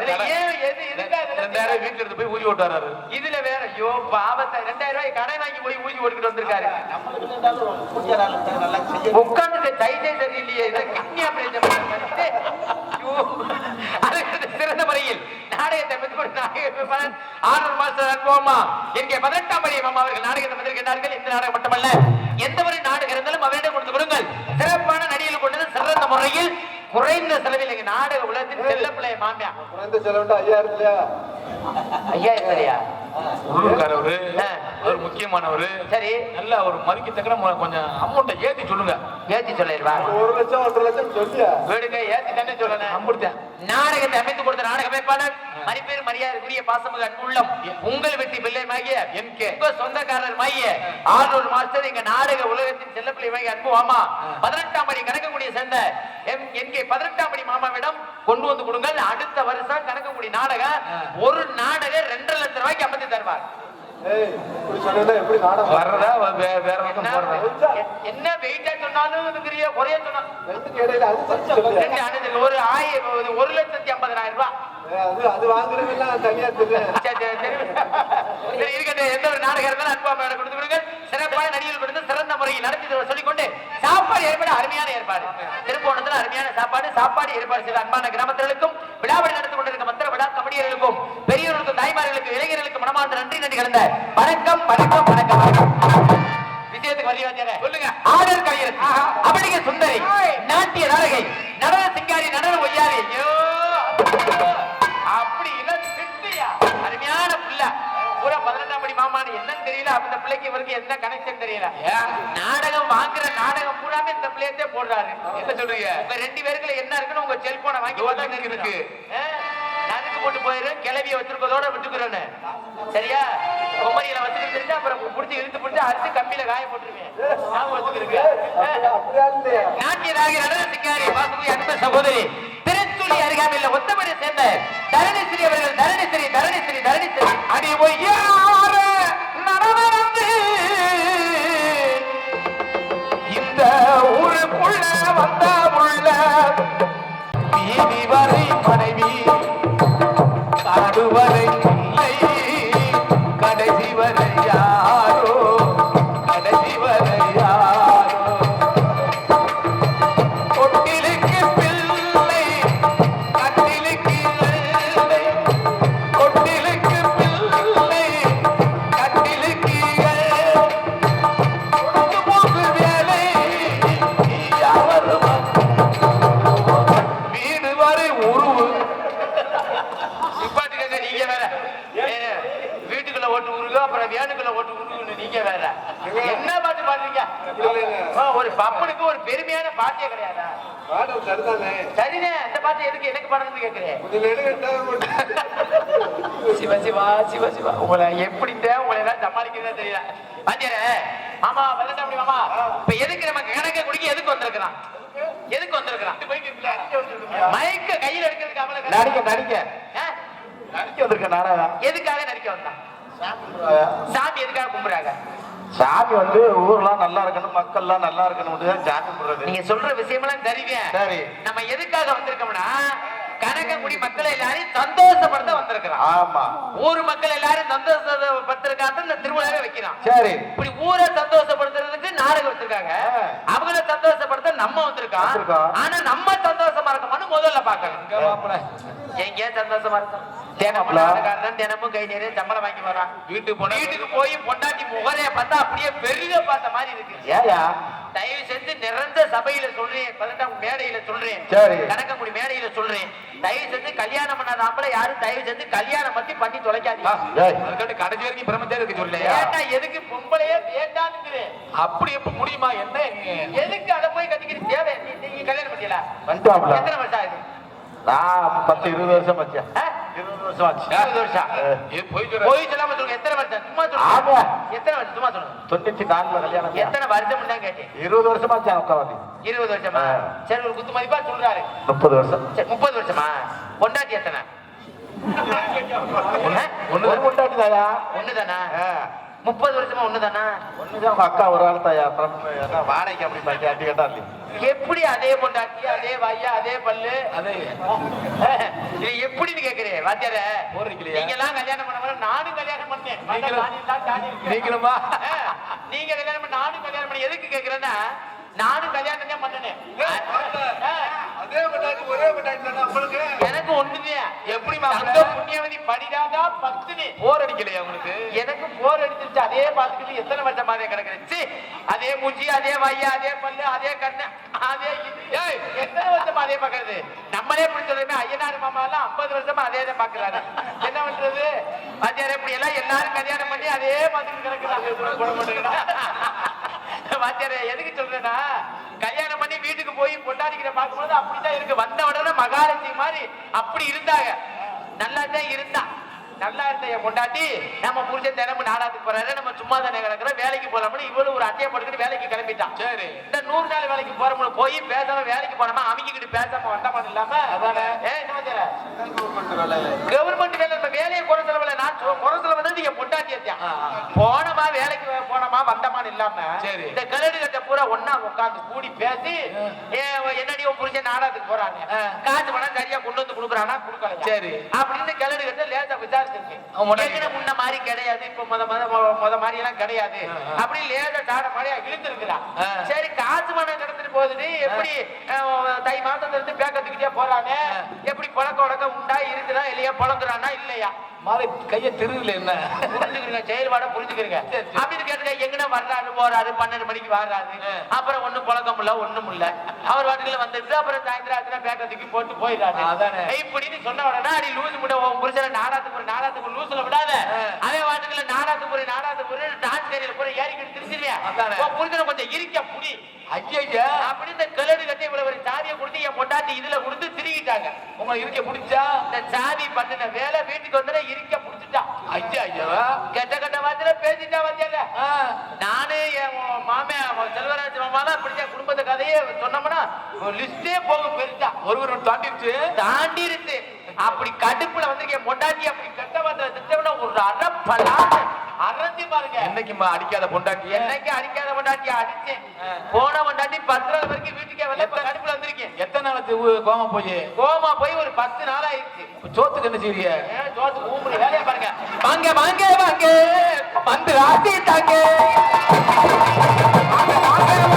வீட்டுல இருந்து போய் ஊதி ஓட்டு வர்றாரு. இதுல வேற ஐயோ பாவத்தை 2000 ரூபாய் கடை வாங்கி போய் ஊதி ஓட்டுக்கிட்டு வந்திருக்காரு. உட்கார்ந்து தைஜை சரியில்லையே, கிட்னி ஆபரேஷன் சிறந்த முறையில் நாடகத்தை ஆர்டர் மாஸ்டர் அனுபவமா எங்கே 18ஆம் படி மாமா அவர்கள் நாடகத்தை வந்திருக்கிறார்கள். இந்த நாடகம் மட்டுமல்ல, எந்த ஒரு நாடகம் இருந்தாலும் அவரிடம் கொடுத்து கொடுங்கள். சிறப்பான நடிகர்கள் கொண்டது சிறந்த முறையில் குறைந்த செலவில் எங்க நாடக உலகத்தின் செல்ல பிள்ளைய மாமியா. குறைந்த செலவு 5000 இல்லையா? 5000 இல்லையா? உள்ளூர்காரவரு, அவர் முக்கியமானவரு. சரி, நல்லா ஒரு மதிக்கத்தக்க கொஞ்சம் அமௌண்ட்டை ஏத்தி சொல்லுங்க. ஏத்தி சொல்லிடுவா. 1 லட்சம் 1.5 லட்சம் சொல்லியா? வீடுங்க ஏத்தி தானே சொல்லணும். அம்புடுத்தேன். நாடகத்தை அமைத்து கொடுத்த நாடக அமைப்பாளர் மதிப்பேறு மரியாதைக்குரிய பாசமிகு அன்புள்ளம் உங்கள் வெற்றி பிள்ளைமாகிய எம்கே உங்க சொந்தக்காரர் மாகிய ஆர்டர் மாஸ்டர் எங்க நாடக உலகத்தின் செல்ல பிள்ளைமாகிய அன்பு மாமா 18ஆம் படி கணக்கங்குடியை சேர்ந்த என்கே 18ஆம் படி மாமாவிடம் கொண்டு வந்து கொடுங்கள். அடுத்த வருஷம் கணக்கங்குடி நாடகம் ஒரு நாடகம் 2.5 லட்சம் ரூபாய்க்கு அமைத்து தருவார். வர்றதா வேற என்ன வெயிட்டா சொன்னாலும் குறைய சொன்னா ஒரு 1,50,000 ரூபாய் அது வாங்குறதெல்லாம் தனியா தெரியும். எந்த ஒரு நாடகம் இருந்தாலும் அன்பா கொடுத்து விடுங்கள். சிறப்பான நடிகர்கள் கொடுத்து சிறந்த முறையில் நடத்தி சொல்லிக்கொண்டு சாப்பாடு ஏற்பாடு அருமையான ஏற்பாடு. திருப்போணத்தில் அருமையான சாப்பாடு ஏற்பாடு செய்த அன்பான கிராமத்தினருக்கும் விழாவளி நடத்தி கொண்டிருக்க மற்ற விழா கபடியர்களுக்கும் பெரியவர்களுக்கும் தாய்மார்களுக்கும் இளைஞர்களுக்கும் மனமார்ந்த நன்றி நன்றி கலந்த வணக்கம் வணக்கம் வணக்கம் வணக்கம். விஷயத்துக்கு வழியாச்சார சொல்லுங்க. ஆடல் கலைஞர் அப்படிங்க சுந்தரி நாட்டிய நாடகை நடன சிங்காரி நடன ஒய்யாரி அப்படி இல்ல திட்டியா அருமையான புள்ள பூரா 18ஆம் படி மாமான்னு என்னன்னு தெரியல. அந்த பிள்ளைக்கு இவருக்கு என்ன கனெக்ஷன் தெரியல. நாடகம் வாங்குற நாடகம் பூராமே இந்த பிள்ளையத்தே போடுறாரு. என்ன சொல்றீங்க? உங்க 2 பேருக்குள்ள என்ன இருக்குன்னு உங்க செல்போனை வாங்கி இருக்கு நறுக்கு போட்டு போயிரு. கிளவிய வச்சிருக்கதோட விட்டுக்கிறேன்னு சரியா? குமரியில வச்சுக்கிட்டு தெரிஞ்சா அப்புறம் புடிச்சு இழுத்து புடிச்சு அரிசி கம்பியில காய போட்டுருவேன். நாட்டியராக நடன சிங்காரி பாசுமதி அன்பு சகோதரி திருச்சுழி அருகாமையில் ஒத்தமனை சேர்ந்த தரணிஸ்ரீ அவர்கள் தரணிஸ்ரீ அடி ஒய்யார நடந்து இந்த ஊருக்குள்ள வந்த உள்ள வீதி வரை மனைவி காடுவரை இல்லை கடைசி வரை யாரோ கடைசி வரை யாரோ கொட்டிலுக்கு பிள்ளை கட்டிலுக்கு இல்லை கொட்டிலுக்கு பிள்ளை நீங்க வேற என்ன பாட்டு பாடுறீங்க? ஒரு பப்பனுக்கு ஒரு பெருமையான பாட்டே கிடையாதா? பாடம் சரிதானே? சரினே. இந்த பாட்டு எதுக்கு எனக்கு பாடுறது கேட்கிறேன்? சிவ சிவா சிவ சிவா உங்களை எப்படி உங்களை எல்லாம் சமாளிக்கிறதா தெரியல. பாத்தியாரே ஆமா வரட்டா அப்படி மாமா. இப்ப எதுக்கு நம்ம கணக்க குடிக்க எதுக்கு வந்திருக்கிறான்? எதுக்கு வந்திருக்கிறான்? மைக்க கையில எடுக்கிறதுக்கு அவளை நடிக்க நடிக்க நடிக்க வந்திருக்க நாடகம். எதுக்காக நடிக்க வந்தான்? சாமி எதுக்காக கும்பிடுறாங்க? சாமி வந்து ஊர்லாம் நல்லா இருக்கணும், மக்கள்லாம் நல்லா இருக்கணும் சாமி கும்பிடுறது. நீங்க சொல்ற விஷயமெல்லாம் தெரியுங்க. சரி, நம்ம எதுக்காக வந்திருக்கோம்னா கனகங்குடி மக்களை எல்லாரையும் சந்தோஷப்படுத்த வந்திருக்கிறோம். ஆமா, ஊர் மக்கள் எல்லாரும் சந்தோஷப்படுத்துறதுக்காக இந்த திருவிழாவை வைக்கிறான். சரி, இப்படி ஊரை சந்தோஷப்படுத்துறதுக்கு நாடகம் வச்சிருக்காங்க. அவங்கள சந்தோஷப்படுத்த நம்ம வந்திருக்கோம். ஆனா நம்ம சந்தோஷமா இருக்கோம்னு முதல்ல பாக்கணும். எங்க சந்தோஷமா இருக்கும்? தினமும் கை நிறைய சம்பளம் வாங்கி வரான். வீட்டுக்கு போய் பொண்டாட்டி முகரைய பார்த்தா அப்படியே பெருக பார்த்த மாதிரி இருக்கு. ஏயா தயவு செஞ்சு நிறந்த சபையில சொல்றேன், 18ஆம் மேடையில சொல்றேன், கணக்கங்குடி மேடையில சொல்றேன், தயவு செஞ்சு கல்யாணம் பண்ணாத ஆம்பளை யாரும் தயவு செஞ்சு கல்யாணம் மட்டும் பண்ணி தொலைக்காதீங்க. கடைசி வரைக்கும் பிரம்மச்சாரி இருக்கு சொல்லு. ஏட்டா எதுக்கு பொம்பளையே வேண்டான்னு? அப்படி எப்ப முடியுமா? என்ன எதுக்கு அதை போய் கட்டிக்கிட்டு தேவை? நீங்க கல்யாணம் பண்ணியல எத்தனை வருஷம் ஆகுது? நான் 10-20 வருஷம் வச்சேன். 20 வருஷம் ஆச்சு. 20 வருஷம் போய் சொல்லாம சொல்லுங்க. எத்தனை வருஷம்? சும்மா சொல்லுங்க. எத்தனை வருஷம்? சும்மா சொல்லுங்க. 94 கல்யாணம். எத்தனை வருஷம் தான் கேட்டேன். 20 வருஷமா அக்காவாதி. 20 வருஷமா? சரி, ஒரு குத்து மதிப்பா சொல்றாரு. 30 வருஷம். சரி, 30 வருஷமா? பொண்டாட்டி எத்தனை? ஒண்ணு பொண்டாட்டி தாயா? ஒண்ணுதானா? 30 வருஷமா ஒண்ணுதானா? ஒண்ணுதான். உங்க அக்கா ஒரு ஆள் தாயா. வாடகைக்கு அப்படி பாக்கி அட்டி கேட்டா எப்படி அதே பொண்டாட்டி, அதே வாயா, அதே பல்லு, அதே இது எப்படின்னு கேக்குறேன். வாத்தியார நீங்க எல்லாம் கல்யாணம் பண்ண நானும் கல்யாணம் பண்ணேன். நீங்களுமா? நீங்க கல்யாணம் பண்ண நானும் கல்யாணம் பண்ண எதுக்கு கேக்குறேன்னா நானும் கல்யாணம் தான் பண்ணேன். அதே பொண்டாட்டி ஒரே பொண்டாட்டி தானே உங்களுக்கு? எனக்கு ஒண்ணுதான். எப்படி புண்ணியவதி படிடாதா 10 போர் அடிக்கலையா உங்களுக்கு? எனக்கு போர் அடிச்சிருச்சு. அதே பாத்துக்கிட்டு எத்தனை வருஷம் மாதிரி கிடக்குறச்சு. அதே மூஞ்சி, அதே வாயா, அதே பல்லு, அதே கண்ணு, அதே எத்தனை வருஷமா அதே பாக்குறது? நம்மளே இப்படி சொல்றோமே. ஐயனார் மாமா எல்லாம் 50 வருஷமா அதே தான் பாக்குறாரு. என்ன பண்றது? வாத்தியார் இப்படி எல்லாம் எல்லாரும் கல்யாணம் பண்ணி அதே மாதிரி கிடக்குறாங்க. வாத்தியாரே எதுக்கு சொல்றேன்னா கல்யாணம் பண்ணி வீட்டுக்கு போய் பொண்டாடிக்கிற பார்க்கும்போது அப்படித்தான் இருக்கு. வந்த உடனே மகாலட்சுமி மாதிரி அப்படி இருந்தாங்க. நல்லா தான் இருந்தா. நல்லா இருந்த என் பொண்டாட்டி நம்ம புரிஞ்ச தினமும் நாடாத்துக்கு போறாரு, நம்ம சும்மா தானே கிடக்குறோம், வேலைக்கு போலாம்னு இவ்வளவு ஒரு அட்டையை போட்டுக்கிட்டு வேலைக்கு கிளம்பிட்டான். சரி, இந்த 100 நாள் வேலைக்கு போறோம்னு போய் பேசாம வேலைக்கு போனோமா, அமைக்கிட்டு பேசாம வண்டமான் இல்லாம கவர்மெண்ட் வேலை நம்ம வேலையை குறை செலவுல நான் குறை செலவு வந்து நீங்க பொண்டாட்டியா போனமா வேலைக்கு போனமா வண்டமான் இல்லாம இந்த கலடு கட்ட பூரா ஒன்னா உட்காந்து கூடி பேசி என்னடி புரிஞ்ச நாடாத்துக்கு போறாங்க, காசு பணம் சரியா கொண்டு வந்து கொடுக்குறானா கொடுக்கல. சரி அப்படின்னு கலடு கட்ட லேசா விசாரிச்சிருக்கு. முன்ன மாதிரி கிடையாது, இப்ப முத மாதிரி எல்லாம் கிடையாது அப்படி லேசா டாட மாதிரியா இழுத்து இருக்கிறான். சரி காசு பணம் கிடந்துட்டு போகுது. எப்படி தை மாசத்துல இருந்து பேக்கத்துக்கிட்டே போறாங்க, எப்படி பழக்க வழக்கம் உண்டா இருக்குதா இல்லையா, பழங்குறானா இல்லையா, கைய திருவில என்ன புரிஞ்சுக்கிறீங்க, செயல்பாட புரிஞ்சுக்கிறீங்க. அப்படின்னு கேட்டுக்க எங்கன்னா வர்றாரு போறாரு, 12 மணிக்கு வர்றாரு, அப்புறம் ஒண்ணும் பழக்கம் இல்ல ஒண்ணும் இல்ல, அவர் வாட்டுக்குள்ள வந்துட்டு அப்புறம் சாயந்தரம் ஆச்சுன்னா பேக்கத்துக்கு போட்டு போயிடாரு. இப்படின்னு சொன்ன உடனே அடி லூசு முட்டை புரிச்சல நாடாத்துக்கு லூசுல விடாத, அதே வாட்டுக்குள்ள நாடாத்துக்கு டான்ஸ் கேரியல போற ஏறிக்கிட்டு திருச்சிருவியா புரிஞ்சல கொஞ்சம் இருக்க புடி ஐயா அப்படி இந்த கிளடு கட்டி இவ்வளவு ஒரு சாதியை கொடுத்து என் பொண்டாட்டி இதுல கொடுத்து திருகிட்டாங்க. உங்களை இருக்க பிடிச்சா இந்த சாதி பண்ணின வேலை வீட்டுக்கு வந்து இருக்க பிடிச்சிட்டான். ஐயா ஐயாவா கெட்ட கட்ட வார்த்தையில பேசிட்டா வந்தியால. நானு என் மாமே செல்வராஜ் மாமாலாம் பிடிச்ச குடும்பத்தை கதையே சொன்னோம்னா லிஸ்டே போகும் பெருசா. ஒருவர் தாண்டிருச்சு. அப்படி கடுப்புல வந்து என் பொண்டாட்டி அப்படி கெட்ட வார்த்தை திட்டம்னா ஒரு அறப்பலான்னு அரைஞ்சி பாருங்க. என்னைக்குமா அடிக்காத பொண்டாட்டி? என்னைக்கு அடிக்காத பொண்டாட்டி அடிச்சேன். போன பொண்டாட்டி 10 நாள் வரைக்கும் வீட்டுக்கே வரல. கடுப்புல வந்திருக்கேன். எத்தனை நாள் கோமா போய் ஒரு 10 நாள் ஆயிடுச்சு. சோத்துக்கு என்ன செய்ய? சோத்துக்கு ஊம்புற வேலையை பாருங்க. வாங்க வாங்க வாங்க வந்து ராசிட்டாங்க. நாடகம்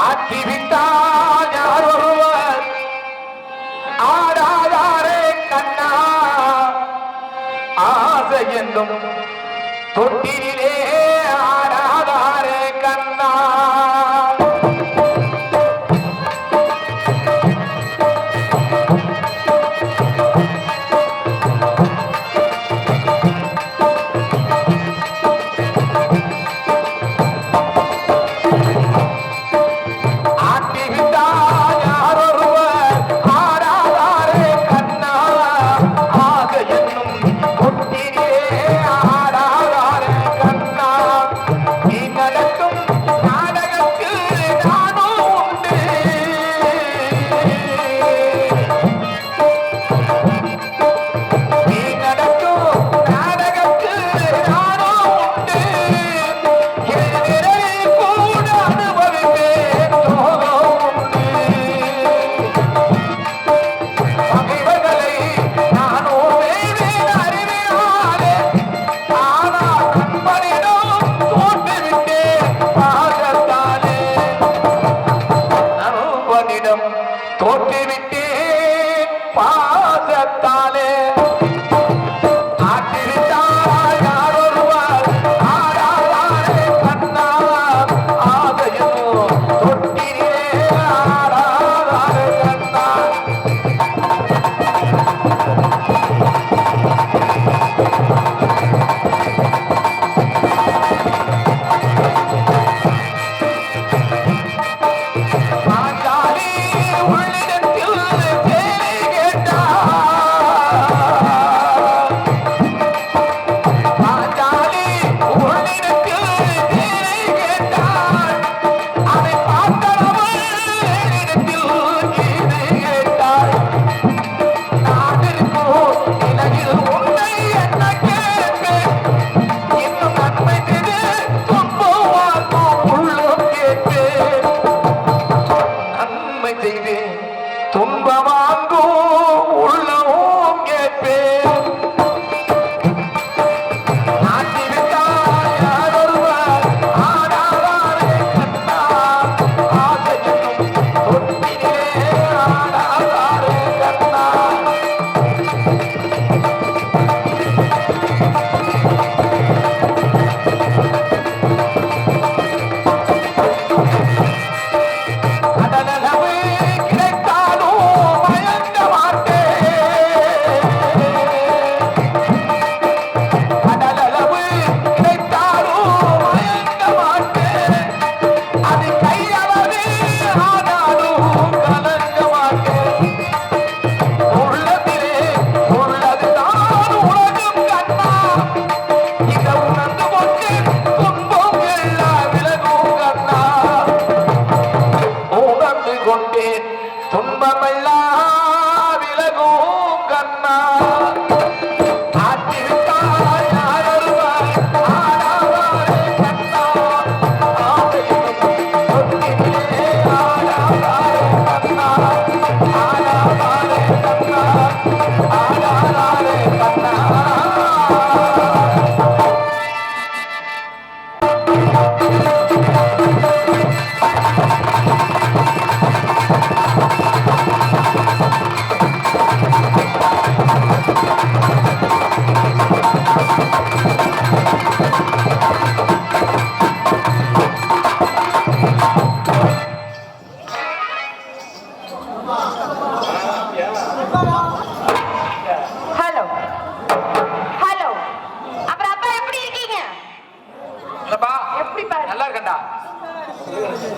ஆக்கிவிட்டார் யார் ஒருவர் ஆடாதாரே கண்ணா ஆசை என்னும் தொட்டிலே ஆடாதாரே கண்ணா தோற்றுவிட்டேன் பாசத்தாலே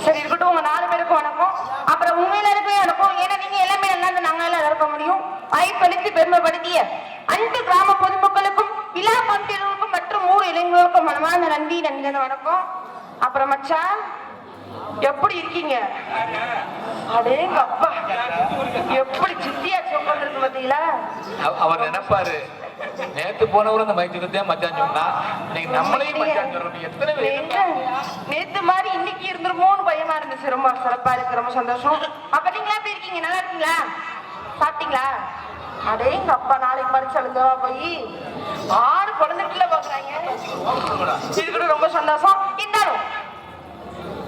சரி இருக்கட்டும், உங்க 4 பேருக்கும் வணக்கம். அப்புறம் உண்மையில இருக்கு எனக்கும், ஏன்னா நீங்க எல்லாமே நல்லா நாங்களால இருக்க முடியும். ஐப்பளித்து பெருமைப்படுத்திய அனைத்து கிராம பொதுமக்களுக்கும் விழா பங்கினருக்கும் மற்றும் ஊர் இளைஞர்களுக்கும் மனமான நன்றி வணக்கம். அப்புறம் மச்சான் எப்படி இருக்கீங்க? அடேங்க அப்பா, எப்படி சித்தியா சொப்பந்திருக்கு பாத்தீங்களா? அவர் நினைப்பாரு நேத்து போனவரும் அந்த மைத்துக்கத்தையே மச்சான் சொன்னா, இன்னைக்கு நம்மளையும் மச்சான் சொல்றோம். எத்தனை பேர் நேத்து மாதிரி இன்னைக்கு இருந்துருமோன்னு பயமா இருந்துச்சு. ரொம்ப சிறப்பா இருக்கு, ரொம்ப சந்தோஷம். அப்ப நீங்களா எப்படி இருக்கீங்க? நல்லா இருக்கீங்களா? சாப்பிட்டீங்களா? அடேங்க அப்பா, நாளைக்கு பரிசு அழுந்தவா போய் 6 குழந்தைக்குள்ள பாக்குறாங்க. இருக்கட்டும், ரொம்ப சந்தோஷம். இருந்தாலும்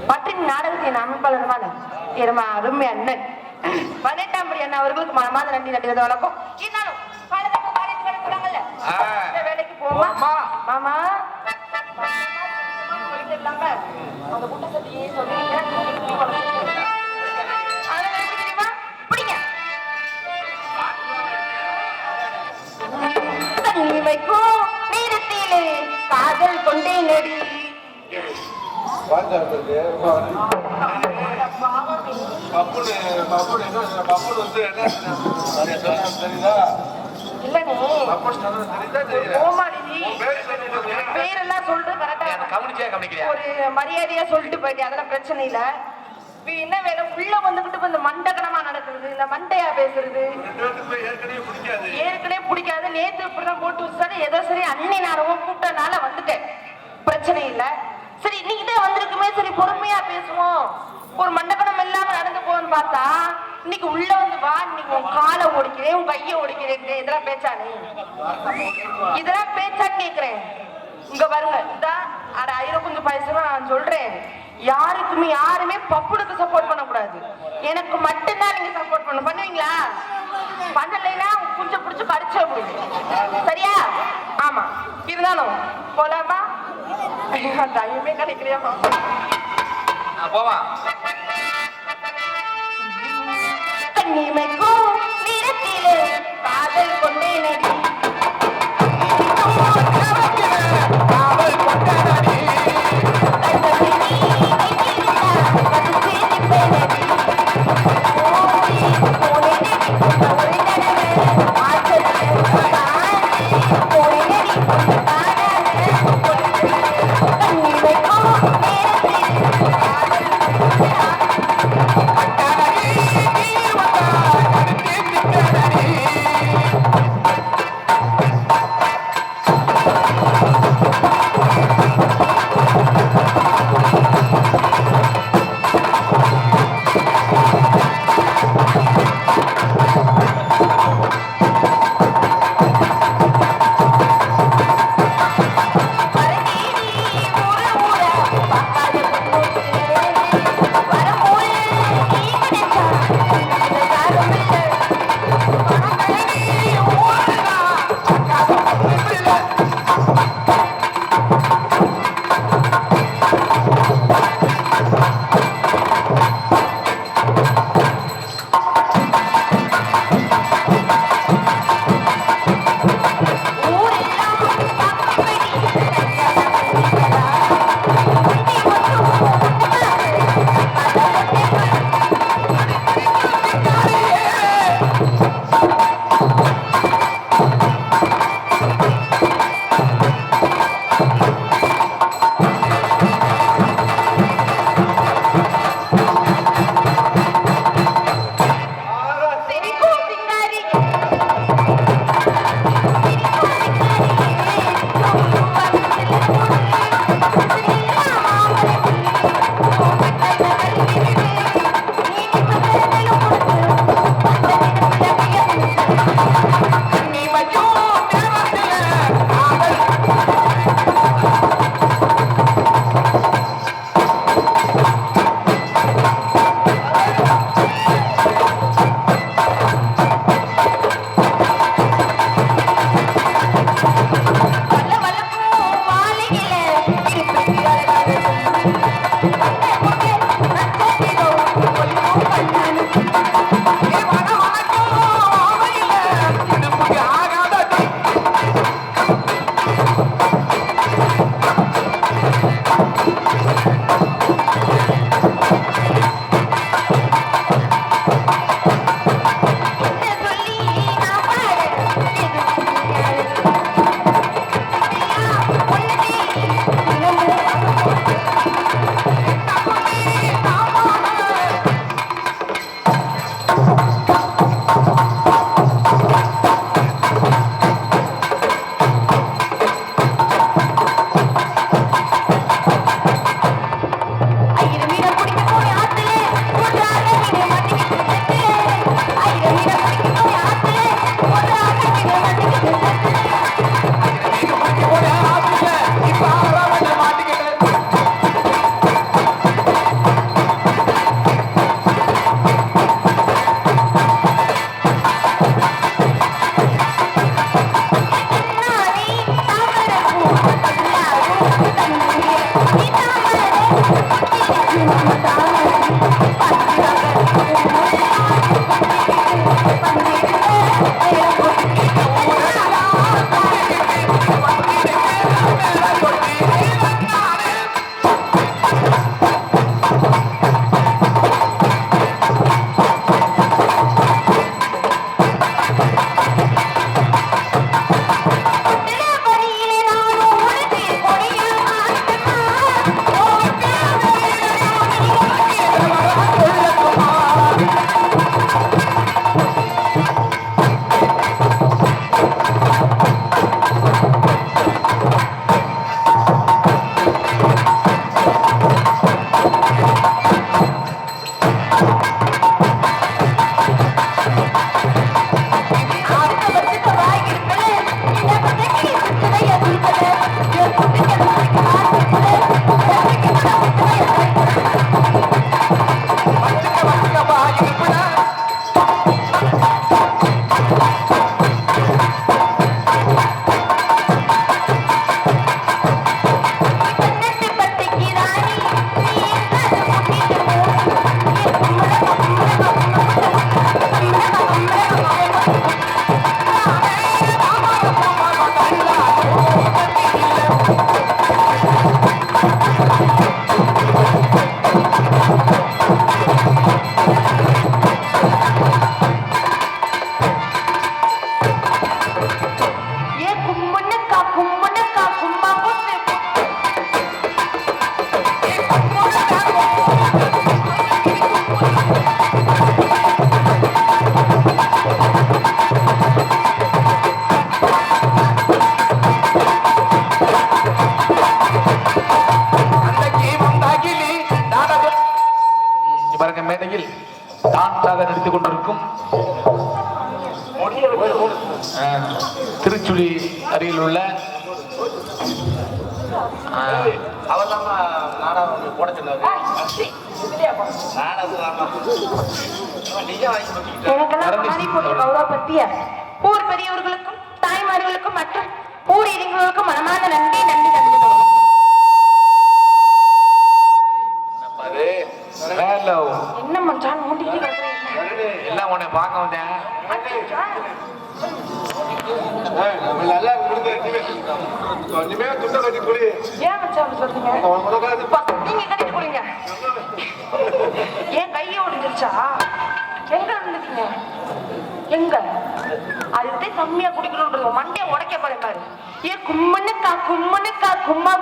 பற்றின் நாடகத்தின் அமைப்பாளருமான எருமா அருமை அண்ணன் 18ஆம் படி அண்ணா அவர்களுக்கு மனமாத நன்றி நன்றி வணக்கம். இருந்தாலும் பாதுகாப்பு காரியத்துக்கு அனுப்புறாங்கல்ல, இந்த வேலைக்கு போமா மாமா போயிட்டு இல்லாம அந்த முட்டை சட்டியே சொல்றீங்க. அதெல்லாம் எப்படி தெரியுமா? பிடிங்க. தனிமைக்கும் நேரத்திலே காதல் கொண்டே நடி பாஞ்சாலத்துக்கு பப்புனு வந்து என்ன தெரியுதா? இல்லனே பப்புனு தெரியுதா? தெரியல. ஓமாடி பேர் சொல்லிட்டு பேரெல்லாம் சொல்லிட்டு கரெக்டா கவனிக்கிறியா? ஒரு மரியாதையா சொல்லிட்டு போயிட்டு அதெல்லாம் பிரச்சனை இல்ல. இப்ப என்ன வேலை உள்ள வந்துகிட்டு இந்த மண்டகனமா நடக்குது, இந்த மண்டையா பேசுறது ஏற்கனவே பிடிக்காது. நேத்து இப்படிதான் போட்டு வச்சாரு. ஏதோ சரி அன்னை நாரவும் கூட்டனால வந்துட்டேன், பிரச்சனை இல்ல. சரி இன்னைக்கு தான் வந்திருக்குமே, சரி பொறுமையா பேசுவோம், ஒரு மண்டபனம் இல்லாம நடந்து போன்னு பார்த்தா இன்னைக்கு உள்ள வந்து வா, இன்னைக்கு உன் காலை ஓடிக்கிறேன், உன் கையை ஓடிக்கிறேன். இதெல்லாம் பேச்சானே? இதெல்லாம் பேச்சான்னு கேக்குறேன். இங்க பாருங்க, இதான் அட கொஞ்சம் பைசா நான் சொல்றேன். யாருமே பப்புனுக்கு சப்போர்ட் பண்ண கூடாது, எனக்கு மட்டும்தான் நீங்க சப்போர்ட் பண்ணுவீங்களா? பண்ணலைன்னா கொஞ்சம் பிடிச்சு கடிச்ச முடியும், சரியா? ஆமா. இருந்தாலும் போலாமா? டைமே கிடைக்கலையாமா? போவா. கண்ணிமைக்கும் நிறத்திலே காதல் கொண்டே நடி காவல் கொண்ட நடி பாருங்க மேடையில் டான்ஸாக நடித்துக் கொண்டிருக்கும் திருச்சுழி அருகில் உள்ள அவர் தான் நாடகம் போட சொன்னாரு. ஊர் பெரியவர்களுக்கும் தாய்மார்களுக்கும் மற்றும் ஊர் இளைஞர்களுக்கும் மனமார்ந்த நன்றி நன்றி நன்றி. என்ன மச்சான் மூண்டிட்டு எல்லாம் உன்னை பார்க்க வந்தேன். நல்லா இனிமே துண்டை கட்டி குடி. ஏன் மச்சான் அப்படி சொல்றீங்க? நீங்க கட்டிட்டு குடிங்க. ஏன் கையை ஒடிஞ்சிருச்சா? எங்க இருந்துட்டீங்க? எங்க அதுக்கு கம்மியா குடிக்கணும்ன்றது மண்டையை உடைக்க போறேன் பாரு. ஏன் கும்மனுக்கா கும்மனுக்கா கும்மா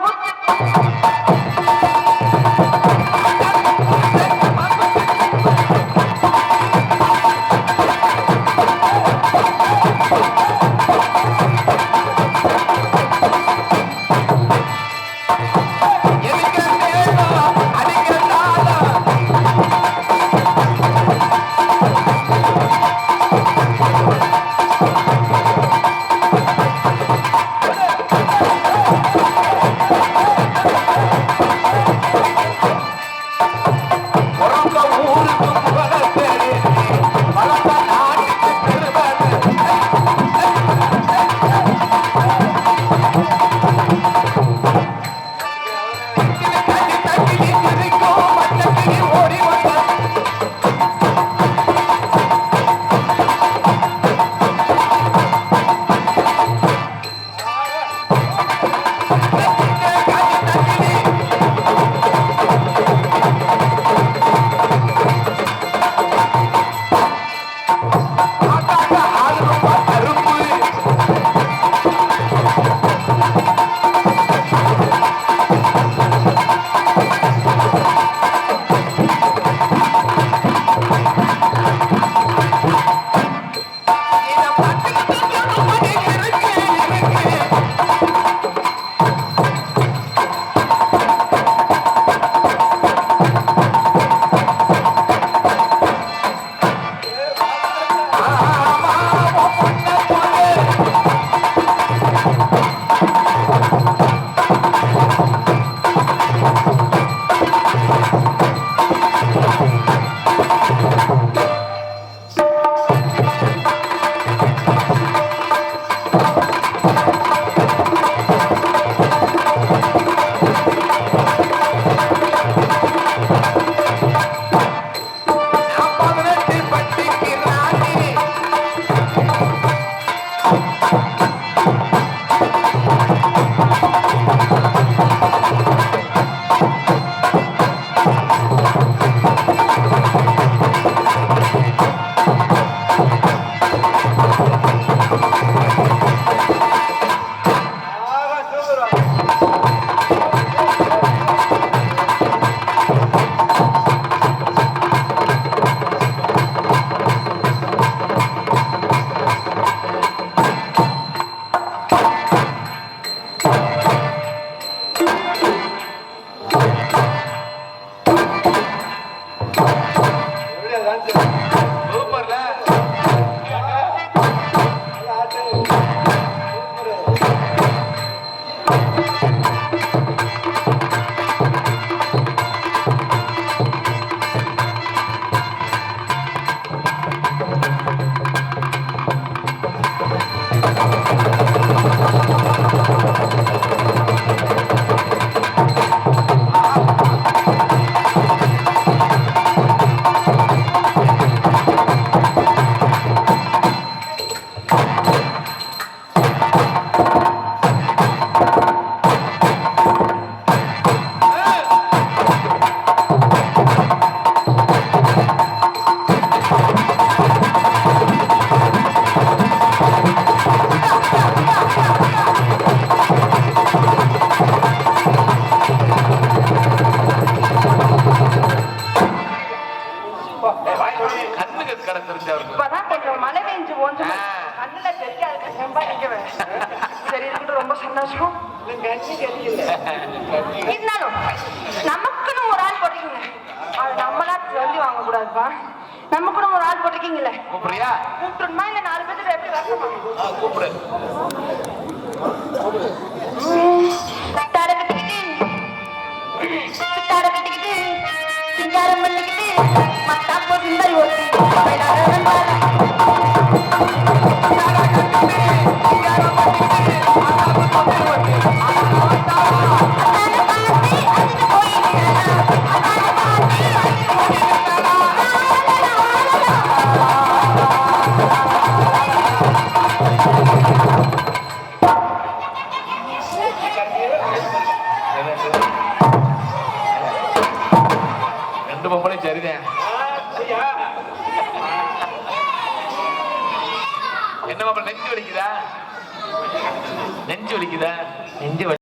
இருந்தாலும் நமக்குன்னு ஒரு ஆள் போட்டிருக்கீங்க, அது நம்மளா சொல்லி வாங்க கூடாதுப்பா. நமக்குன்னு ஒரு ஆள் போட்டிருக்கீங்கல்ல, கூப்பிடுறியா? கூப்பிட்டுமா இல்ல 4 பேருக்கு எப்படி வரணுமா? கூப்பிடு. சித்தார கட்டிக்கிட்டு சிங்காரம் பண்ணிக்கிட்டு மத்தாப்போ சுந்தரி ஓட்டி ரெண்டு பொம்பளையும் சரிதான். என்ன மாப்பிள்ள நெஞ்சு வலிக்குதா? நெஞ்சு வலிக்குதா? நெஞ்சு